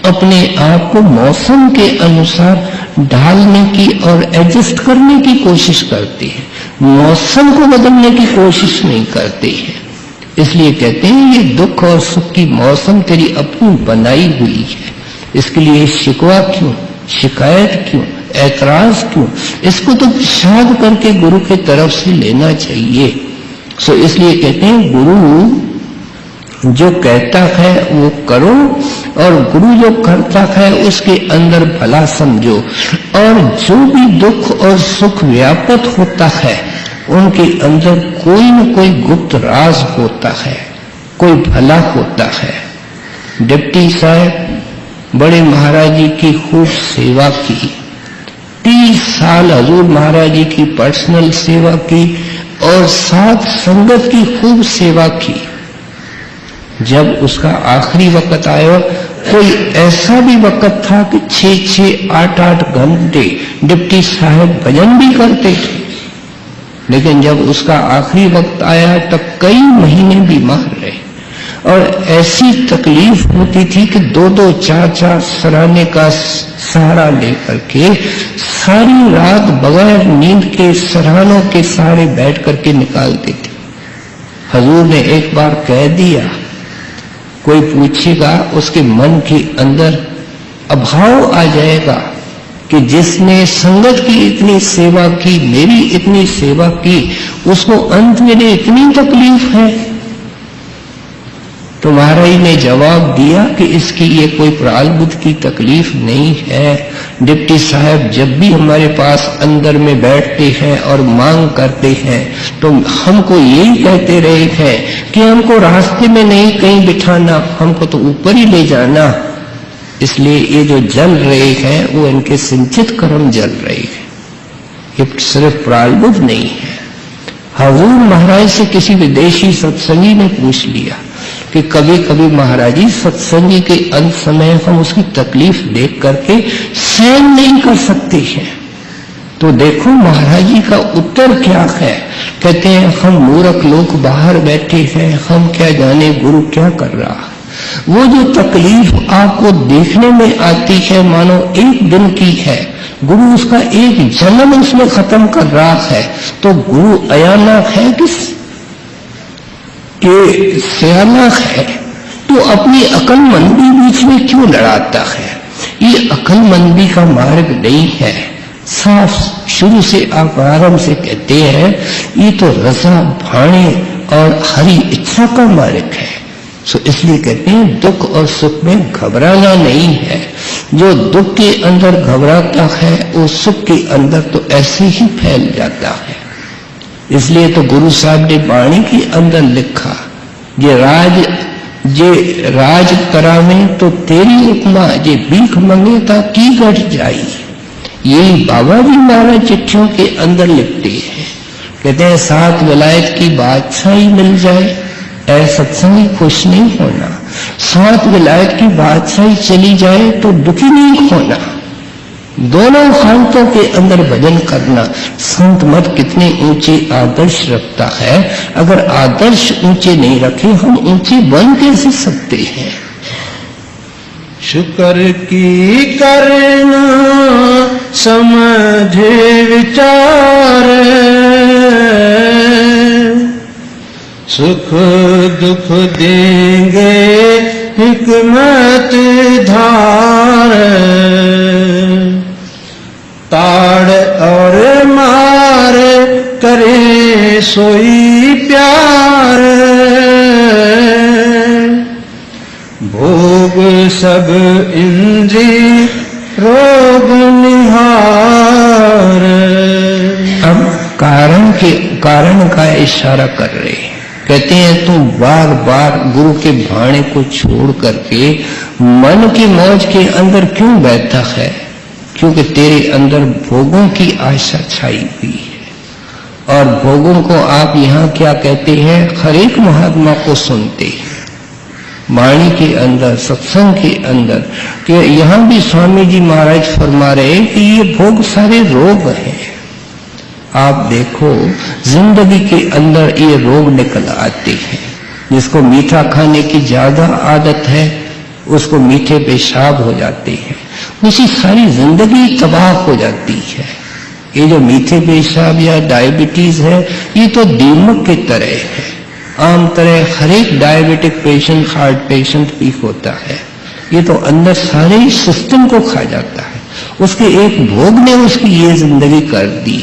अपने आप को मौसम के अनुसार ढालने की और एडजस्ट करने की कोशिश करते हैं, मौसम को बदलने की कोशिश नहीं करते हैं। इसलिए कहते हैं ये दुख और सुख की मौसम तेरी अपनी बनाई हुई है। इसके लिए शिकवा क्यों, शिकायत क्यों, ऐतराज क्यों? इसको तो शाद करके गुरु की तरफ से लेना चाहिए। सो इसलिए कहते हैं गुरु जो कहता है वो करो, और गुरु जो करता है उसके अंदर भला समझो। और जो भी दुख और सुख व्यापक होता है उनके अंदर कोई न कोई गुप्त राज होता है, कोई भला होता है। डिप्टी साहब बड़े महाराज जी की खूब सेवा की, 30 साल हजूर महाराज जी की पर्सनल सेवा की और साथ संगत की खूब सेवा की। जब उसका आखिरी वक्त आया, कोई ऐसा भी वक्त था कि 6-6, 8-8 घंटे डिप्टी साहब भजन भी करते थे, लेकिन जब उसका आखिरी वक्त आया तब कई महीने बीमार रहे और ऐसी तकलीफ होती थी कि 2-2, 4-4 सराहने का सहारा लेकर के सारी रात बगैर नींद के सराहनों के सहारे बैठ करके निकालते थे। हजूर ने एक बार कह दिया, कोई पूछेगा उसके मन के अंदर अभाव आ जाएगा कि जिसने संगत की इतनी सेवा की, मेरी इतनी सेवा की, उसको अंत में इतनी तकलीफ है। तो महाराज ने जवाब दिया कि इसकी ये कोई प्रारब्ध की तकलीफ नहीं है। डिप्टी साहब जब भी हमारे पास अंदर में बैठते हैं और मांग करते हैं तो हमको यही कहते रहे हैं कि हमको रास्ते में नहीं कहीं बिठाना, हमको तो ऊपर ही ले जाना। इसलिए ये जो जल रहे हैं वो इनके संचित कर्म जल रहे हैं, ये सिर्फ प्रारब्ध नहीं है। हजूर महाराज से किसी विदेशी सत्संगी ने पूछ लिया कि कभी कभी महाराज जी सत्संगी के अंत समय हम उसकी तकलीफ देख करके सहन नहीं कर सकते हैं, तो देखो महाराज जी का उत्तर क्या है। कहते हैं हम मूर्ख लोग बाहर बैठे हैं, हम क्या जाने गुरु क्या कर रहा है। वो जो तकलीफ आपको देखने में आती है मानो एक दिन की है, गुरु उसका एक जन्म उसमें खत्म कर रहा है, तो गुरु अयानक है कि सयानक है, तो अपनी अक्लमंदी बीच में क्यों लड़ाता है। ये अक्लमंदी का मार्ग नहीं है। साफ शुरू से आप आराम से कहते हैं ये तो रजा भाणे और हरी इच्छा का मार्ग है। सो इसलिए कहते हैं दुख और सुख में घबराना नहीं है। जो दुख के अंदर घबराता है वो सुख के अंदर तो ऐसे ही फैल जाता है। इसलिए तो गुरु साहब ने वाणी के अंदर लिखा, जे राज करावे तो तेरी उपमा, जे भीख मंगे ता की घट जाई। यही बाबा जी महाराज चिट्ठियों के अंदर लिखते हैं। कहते हैं 7 विलायत की बादशाही मिल जाए ऐसा सत्संगी खुश नहीं होना, 7 विलायत की बादशाही चली जाए तो दुखी नहीं होना। दोनों हालतों के अंदर भजन करना। संत मत कितने ऊंचे आदर्श रखता है, अगर आदर्श ऊंचे नहीं रखे हम ऊंचे बन कैसे सकते हैं। शुक्र की करना समझे विचार, सुख दुख देंगे हिकमत धार। ताड़ और मार करे सोई प्यार, भोग सब इंद्री रोग निहार। अब कारण का इशारा कर रहे हैं। कहते हैं तू बार बार गुरु के भाणे को छोड़ करके मन की मौज के अंदर क्यों बैठा है, क्योंकि तेरे अंदर भोगों की आशा छाई हुई है। और भोगों को आप यहाँ क्या कहते हैं, हर एक महात्मा को सुनते हैं वाणी के अंदर, सत्संग के अंदर, कि यहाँ भी स्वामी जी महाराज फरमा रहे कि ये भोग सारे रोग हैं। आप देखो जिंदगी के अंदर ये रोग निकल आते हैं। जिसको मीठा खाने की ज्यादा आदत है उसको मीठे पेशाब हो जाते हैं, उसी सारी जिंदगी तबाह हो जाती है। ये जो मीठे पेशाब या डायबिटीज है ये तो दीमक की तरह है। आम तरह हर एक डायबिटिक पेशेंट, हार्ट पेशेंट भी होता है। ये तो अंदर सारे सिस्टम को खा जाता है। उसके एक भोग ने उसकी ये जिंदगी कर दी।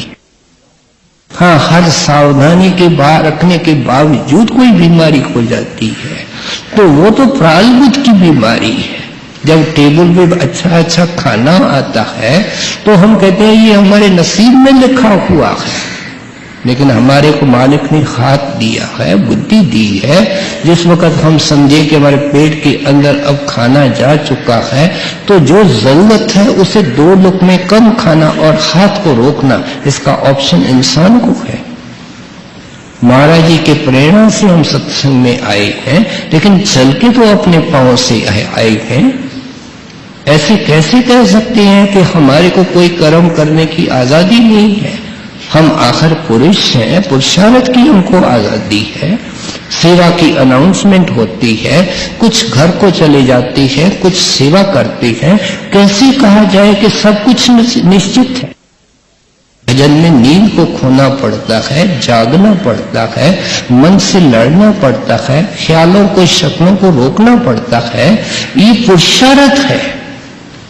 हाँ, हर सावधानी के बाहर रखने के बावजूद कोई बीमारी हो जाती है तो वो तो प्रारब्ध की बीमारी है। जब टेबल पे अच्छा अच्छा खाना आता है तो हम कहते हैं ये हमारे नसीब में लिखा हुआ है। लेकिन हमारे को मालिक ने हाथ दिया है, बुद्धि दी है। जिस वक्त हम समझे कि हमारे पेट के अंदर अब खाना जा चुका है, तो जो जरूरत है उसे 2 लुक़मे कम खाना और हाथ को रोकना, इसका ऑप्शन इंसान को है। महाराज जी के प्रेरणा से हम सत्संग में आए हैं, लेकिन चल के तो अपने पांव से आए हैं। ऐसे कैसे कह सकते हैं कि हमारे को कोई कर्म करने की आजादी नहीं है? हम आखिर पुरुष हैं, पुरुषार्थ की हमको आजादी है। सेवा की अनाउंसमेंट होती है, कुछ घर को चले जाती है, कुछ सेवा करती है। कैसे कहा जाए कि सब कुछ निश्चित है? भजन में नींद को खोना पड़ता है, जागना पड़ता है, मन से लड़ना पड़ता है, ख्यालों को, शक्लों को रोकना पड़ता है। ये पुरुषार्थ है।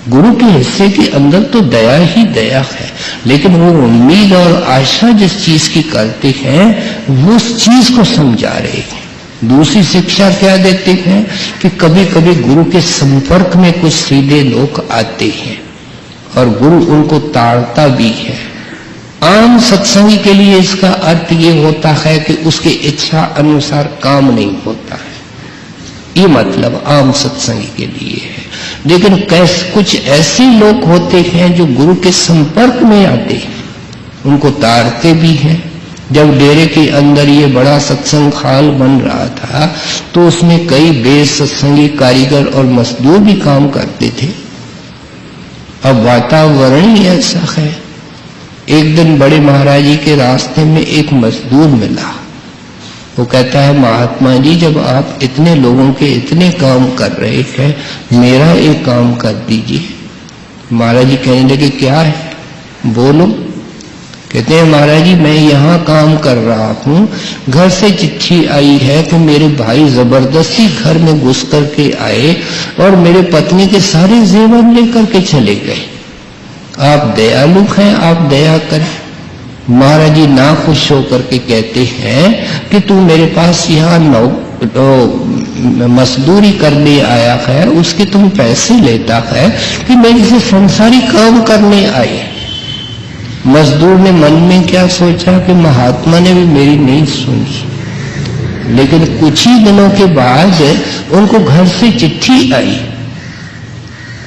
गुरु के हिस्से के अंदर तो दया ही दया है, लेकिन वो उम्मीद और आशा जिस चीज की करते हैं, वो उस चीज को समझा रहे हैं। दूसरी शिक्षा क्या देते हैं कि कभी कभी गुरु के संपर्क में कुछ सीधे लोग आते हैं और गुरु उनको ताड़ता भी है। आम सत्संगी के लिए इसका अर्थ ये होता है कि उसके इच्छा अनुसार काम नहीं होता है, ये मतलब आम सत्संगी के लिए है। लेकिन कुछ ऐसे लोग होते हैं जो गुरु के संपर्क में आते हैं, उनको ताड़ते भी हैं। जब डेरे के अंदर ये बड़ा सत्संग हाल बन रहा था, तो उसमें कई बेसत्संगी कारीगर और मजदूर भी काम करते थे। अब वातावरण ही ऐसा है। एक दिन बड़े महाराज जी के रास्ते में एक मजदूर मिला। वो कहता है, महात्मा जी, जब आप इतने लोगों के इतने काम कर रहे हैं, मेरा एक काम कर दीजिए। महाराज जी कहने लगे, क्या है? बोलो। कहते हैं, महाराज जी, मैं यहाँ काम कर रहा हूँ, घर से चिट्ठी आई है कि मेरे भाई जबरदस्ती घर में घुस करके आए और मेरे पत्नी के सारे जेवर लेकर के चले गए। आप दयालु हैं, आप दया करें। महाराज जी नाखुश होकर के कहते हैं कि तू मेरे पास यहाँ मजदूरी करने आया है, उसके तुम पैसे लेता है कि मैं इसे संसारी काम करने आए। मजदूर ने मन में क्या सोचा कि महात्मा ने भी मेरी नहीं सुनी। लेकिन कुछ ही दिनों के बाद उनको घर से चिट्ठी आई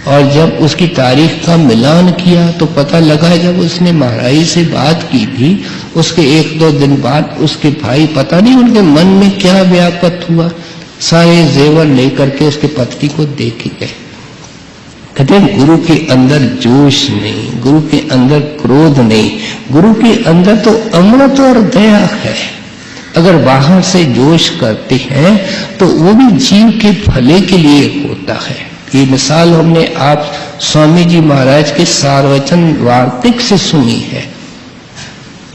और जब उसकी तारीख का मिलान किया तो पता लगा, जब उसने महाराज से बात की थी, उसके 1-2 दिन बाद उसके भाई, पता नहीं उनके मन में क्या व्यापत हुआ, सारे जेवर लेकर के उसके पत्नी को दे के गए। कहते हैं, गुरु के अंदर जोश नहीं, गुरु के अंदर क्रोध नहीं, गुरु के अंदर तो अमृत और दया है। अगर बाहर से जोश करते हैं तो वो भी जीव के भले के लिए होता है। ये मिसाल हमने आप स्वामी जी महाराज के सार्वजन वार्तिक से सुनी है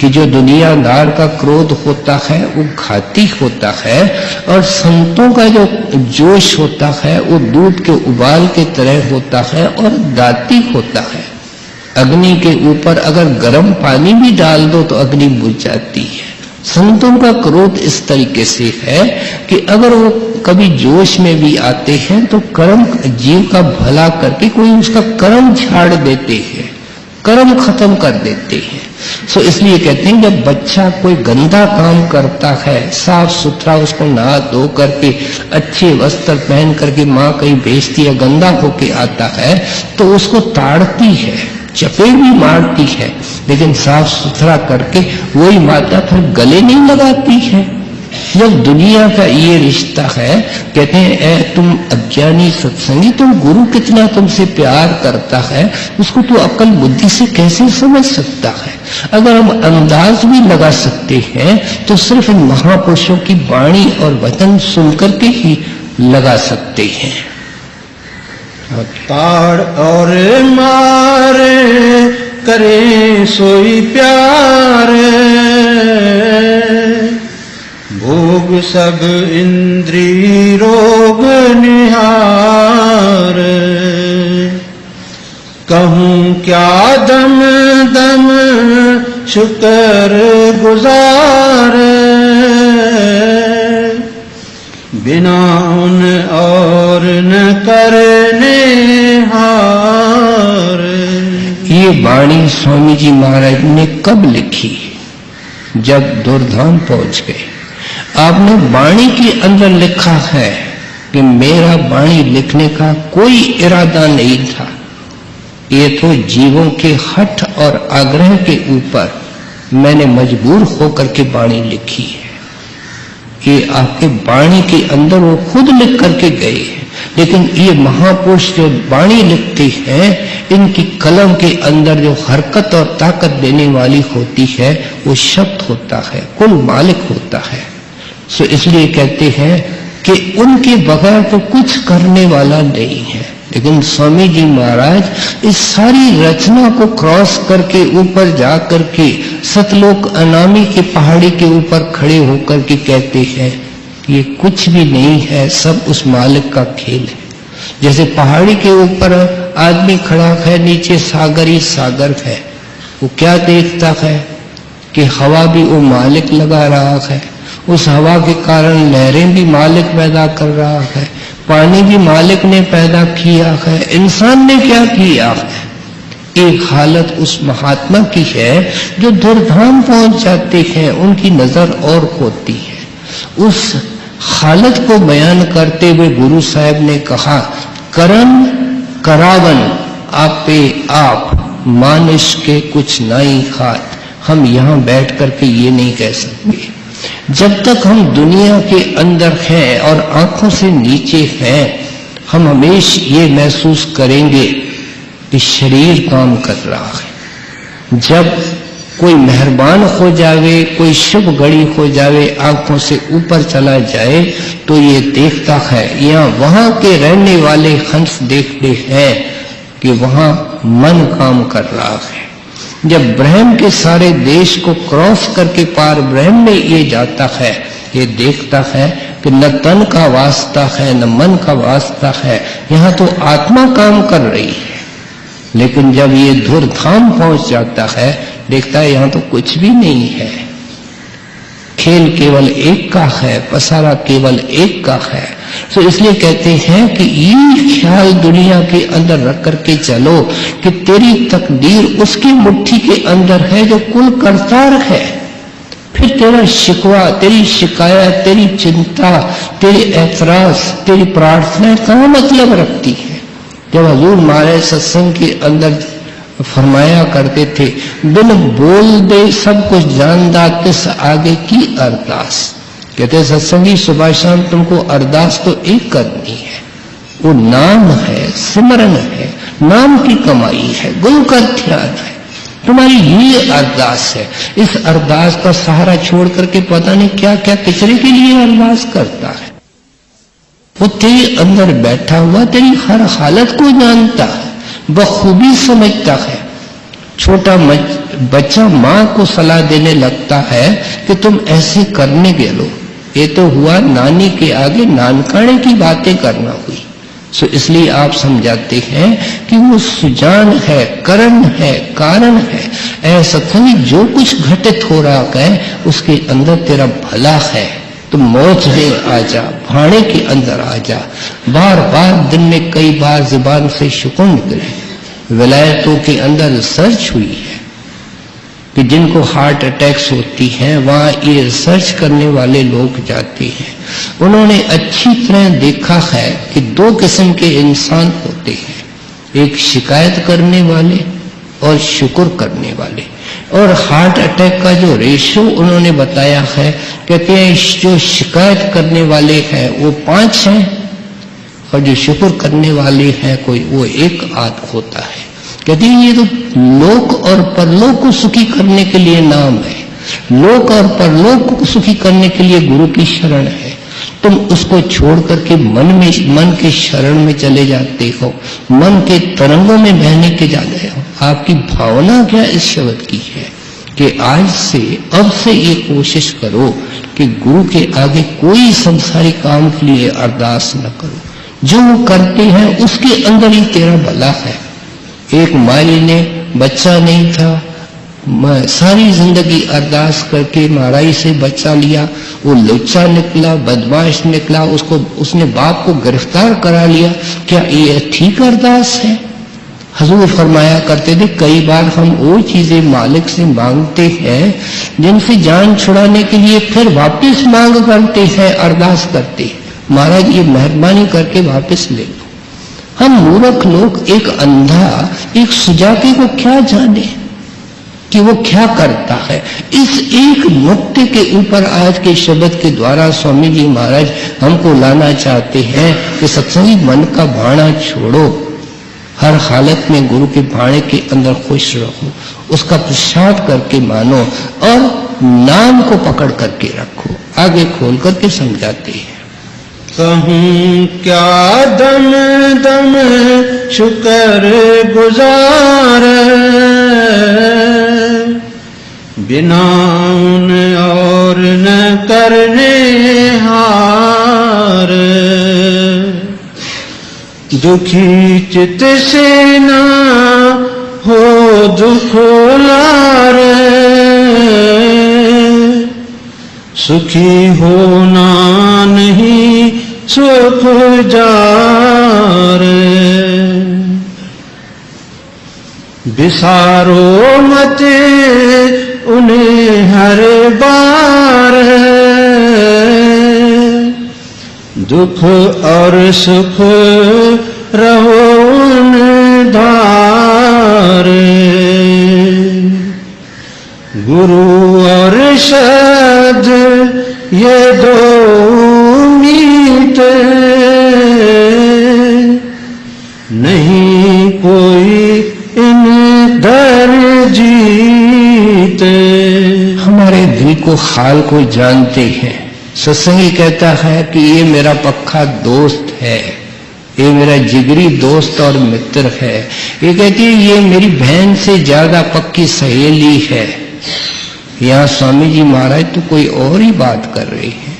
कि जो दुनियादार का क्रोध होता है वो घाती होता है, और संतों का जो जोश होता है वो दूध के उबाल के तरह होता है और दाती होता है। अग्नि के ऊपर अगर गर्म पानी भी डाल दो तो अग्नि बुझ जाती है। संतों का क्रोध इस तरीके से है कि अगर वो कभी जोश में भी आते हैं तो कर्म, जीव का भला करके कोई उसका कर्म झाड़ देते हैं, कर्म खत्म कर देते हैं। सो इसलिए कहते हैं, जब बच्चा कोई गंदा काम करता है, साफ सुथरा उसको नहा धो करके अच्छे वस्त्र पहन करके माँ कहीं भेजती है, गंदा होके आता है तो उसको ताड़ती है, चपेट भी मारती है, लेकिन साफ सुथरा करके वही माता फिर गले नहीं लगाती है। जब दुनिया का ये रिश्ता है, कहते हैं, ऐ तुम अज्ञानी सत्संगी, तुम गुरु कितना तुमसे प्यार करता है उसको तू अक्ल बुद्धि से कैसे समझ सकता है? अगर हम अंदाज भी लगा सकते हैं तो सिर्फ इन महापुरुषों की वाणी और वचन सुनकर के ही लगा सकते हैं। ताड़ और मारे करे सोई प्यार, भोग सब इंद्री रोग निहार। कहूँ क्या दम दम शुक्र गुजार, बिना उन और न करने हार। ये वाणी स्वामी जी महाराज ने कब लिखी? जब दुर्धाम पहुंच गए। आपने वाणी के अंदर लिखा है कि मेरा वाणी लिखने का कोई इरादा नहीं था, ये तो जीवों के हठ और आग्रह के ऊपर मैंने मजबूर होकर के वाणी लिखी है। ये आपके वाणी के अंदर वो खुद लिख करके गए हैं। लेकिन ये महापुरुष जो वाणी लिखते हैं, इनकी कलम के अंदर जो हरकत और ताकत देने वाली होती है वो शब्द होता है, कुल मालिक होता है। सो इसलिए कहते हैं कि उनके बगैर तो कुछ करने वाला नहीं है। लेकिन स्वामी जी महाराज इस सारी रचना को क्रॉस करके ऊपर जा करके सतलोक अनामी की पहाड़ी के ऊपर खड़े होकर के कहते हैं कि ये कुछ भी नहीं है, सब उस मालिक का खेल है। जैसे पहाड़ी के ऊपर आदमी खड़ा है, नीचे सागर ही सागर है, वो क्या देखता है कि हवा भी वो मालिक लगा रहा है, उस हवा के कारण लहरें भी मालिक पैदा कर रहा है, पानी भी मालिक ने पैदा किया है, इंसान ने क्या किया है। एक हालत उस महात्मा की है जो दुर्धाम पहुंच जाते हैं, उनकी नजर और होती है। उस हालत को बयान करते हुए गुरु साहब ने कहा, करम करावन आपे आप मानुष के कुछ नाई हाथ। हम यहाँ बैठ करके ये नहीं कह सकते। जब तक हम दुनिया के अंदर हैं और आंखों से नीचे हैं, हम हमेशा ये महसूस करेंगे कि शरीर काम कर रहा है। जब कोई मेहरबान हो जावे, कोई शुभ घड़ी हो जावे, आंखों से ऊपर चला जाए तो ये देखता है, यहाँ वहां के रहने वाले हंस देखते हैं कि वहां मन काम कर रहा है। जब ब्रह्म के सारे देश को क्रॉस करके पार ब्रह्म में ये जाता है, ये देखता है कि न तन का वास्ता है न मन का वास्ता है, यहाँ तो आत्मा काम कर रही है। लेकिन जब ये धुरधाम पहुंच जाता है, देखता है यहाँ तो कुछ भी नहीं है, खेल केवल एक का है, पसारा केवल एक का है। तो इसलिए कहते हैं कि ये ख्याल दुनिया के अंदर रख करके चलो कि तेरी तकदीर उसकी मुट्ठी के अंदर है जो कुल करतार है। फिर तेरा शिकवा, तेरी शिकायत, तेरी चिंता, तेरे ऐतराज, तेरी प्रार्थना कहाँ मतलब रखती है। जब हजूर महाराज सत्संग के अंदर फरमाया करते थे, बिन बोल दे सब कुछ जानदा तिस आगे की अरदास। कहते सत्संगी सुबह शाम तुमको अरदास तो एक करनी है, वो नाम है, सिमरन है, नाम की कमाई है, गुरु का ध्यान है, तुम्हारी ये अरदास है। इस अरदास का सहारा छोड़ करके पता नहीं क्या क्या किचरे के लिए अरदास करता है। वो तेरे अंदर बैठा हुआ तेरी हर हालत को जानता है, बखूबी समझता है। छोटा बच्चा माँ को सलाह देने लगता है कि तुम ऐसे करने के लो, ये तो हुआ नानी के आगे नानकाने की बातें करना हुई। सो इसलिए आप समझाते हैं कि वो सुजान है, करण है, कारण है। ऐसा नहीं जो कुछ घटित हो रहा है उसके अंदर तेरा भला है। तुम मौज में आ जा, भाड़े के अंदर आ जा। बार बार दिन में कई बार जुबान से शुक्र निकले। विलायतों के अंदर रिसर्च हुई है कि जिनको हार्ट अटैक्स होती हैं वहां ये रिसर्च करने वाले लोग जाते हैं। उन्होंने अच्छी तरह देखा है कि दो किस्म के इंसान होते हैं, एक शिकायत करने वाले और शुक्र करने वाले। और हार्ट अटैक का जो रेशो उन्होंने बताया है, कहते हैं जो शिकायत करने वाले हैं वो 5 हैं और जो शुक्र करने वाले हैं कोई वो 1 आध होता है। कहते हैं ये तो लोक और परलोक को सुखी करने के लिए नाम है, लोक और परलोक को सुखी करने के लिए गुरु की शरण है। तुम उसको छोड़ करके मन के शरण में चले जाते हो, मन के तरंगों में बहने के जा रहे हो। आपकी भावना क्या इस शब्द की है कि आज से अब से ये कोशिश करो कि गुरु के आगे कोई संसारी काम के लिए अरदास न करो। जो वो करते हैं उसके अंदर ही तेरा भला है। एक माली ने बच्चा नहीं था, सारी जिंदगी अरदास करके महाराज से बच्चा लिया, वो लुच्चा निकला, बदमाश निकला, उसने बाप को गिरफ्तार करा लिया। क्या ये ठीक अरदास है? हुजूर फरमाया करते थे, कई बार हम वो चीजें मालिक से मांगते हैं जिनसे जान छुड़ाने के लिए फिर वापस मांग करते हैं, अरदास करते हैं, महाराज ये मेहरबानी करके वापस ले लो। हम मूर्ख लोग, एक अंधा एक सुजाते को क्या जाने कि वो क्या करता है। इस एक नुक्ते के ऊपर आज के शब्द के द्वारा स्वामी जी महाराज हमको लाना चाहते हैं कि सत्संगी मन का भाना छोड़ो, हर हालत में गुरु के भाणे के अंदर खुश रहो, उसका प्रसाद करके मानो और नाम को पकड़ करके रखो। आगे खोल करके समझाते हैं। कहूँ क्या दम दम शुक्र गुजार, बिना उन और न करने हार। दुखी चित से ना हो दुख लार, सुखी होना नहीं सुख जार। बिसारो मत उन्हें हर बार, दुख और सुख रहो उन धार। गुरु और शब्द ये दो मीत, नहीं कोई इन दर जीत। हमारे दिल को हाल को जानते हैं। सत्संगी कहता है कि ये मेरा पक्का दोस्त है, ये मेरा जिगरी दोस्त और मित्र है। ये कहती है ये मेरी बहन से ज्यादा पक्की सहेली है। यहाँ स्वामी जी महाराज तो कोई और ही बात कर रही है।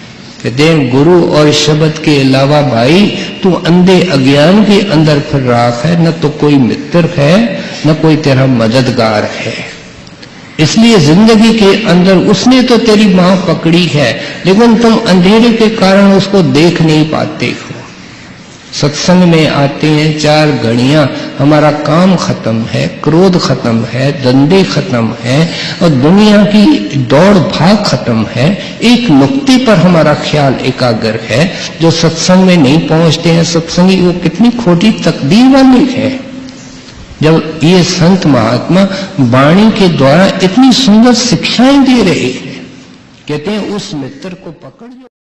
कहते हैं गुरु और शब्द के अलावा भाई तू अंधे अज्ञान के अंदर फिर रहा है, न तो कोई मित्र है न कोई तेरा मददगार है। इसलिए जिंदगी के अंदर उसने तो तेरी बांह पकड़ी है, लेकिन तुम अंधेरे के कारण उसको देख नहीं पाते हो। सत्संग में आते हैं 4 घड़ियां, हमारा काम खत्म है, क्रोध खत्म है, धंधे खत्म है और दुनिया की दौड़ भाग खत्म है। एक नुक्ते पर हमारा ख्याल एकाग्र है। जो सत्संग में नहीं पहुंचते हैं सत्संगी, वो कितनी खोटी तकदीर वाली है। जब ये संत महात्मा वाणी के द्वारा इतनी सुंदर शिक्षाएं दे रहे हैं, कहते हैं उस मित्र को पकड़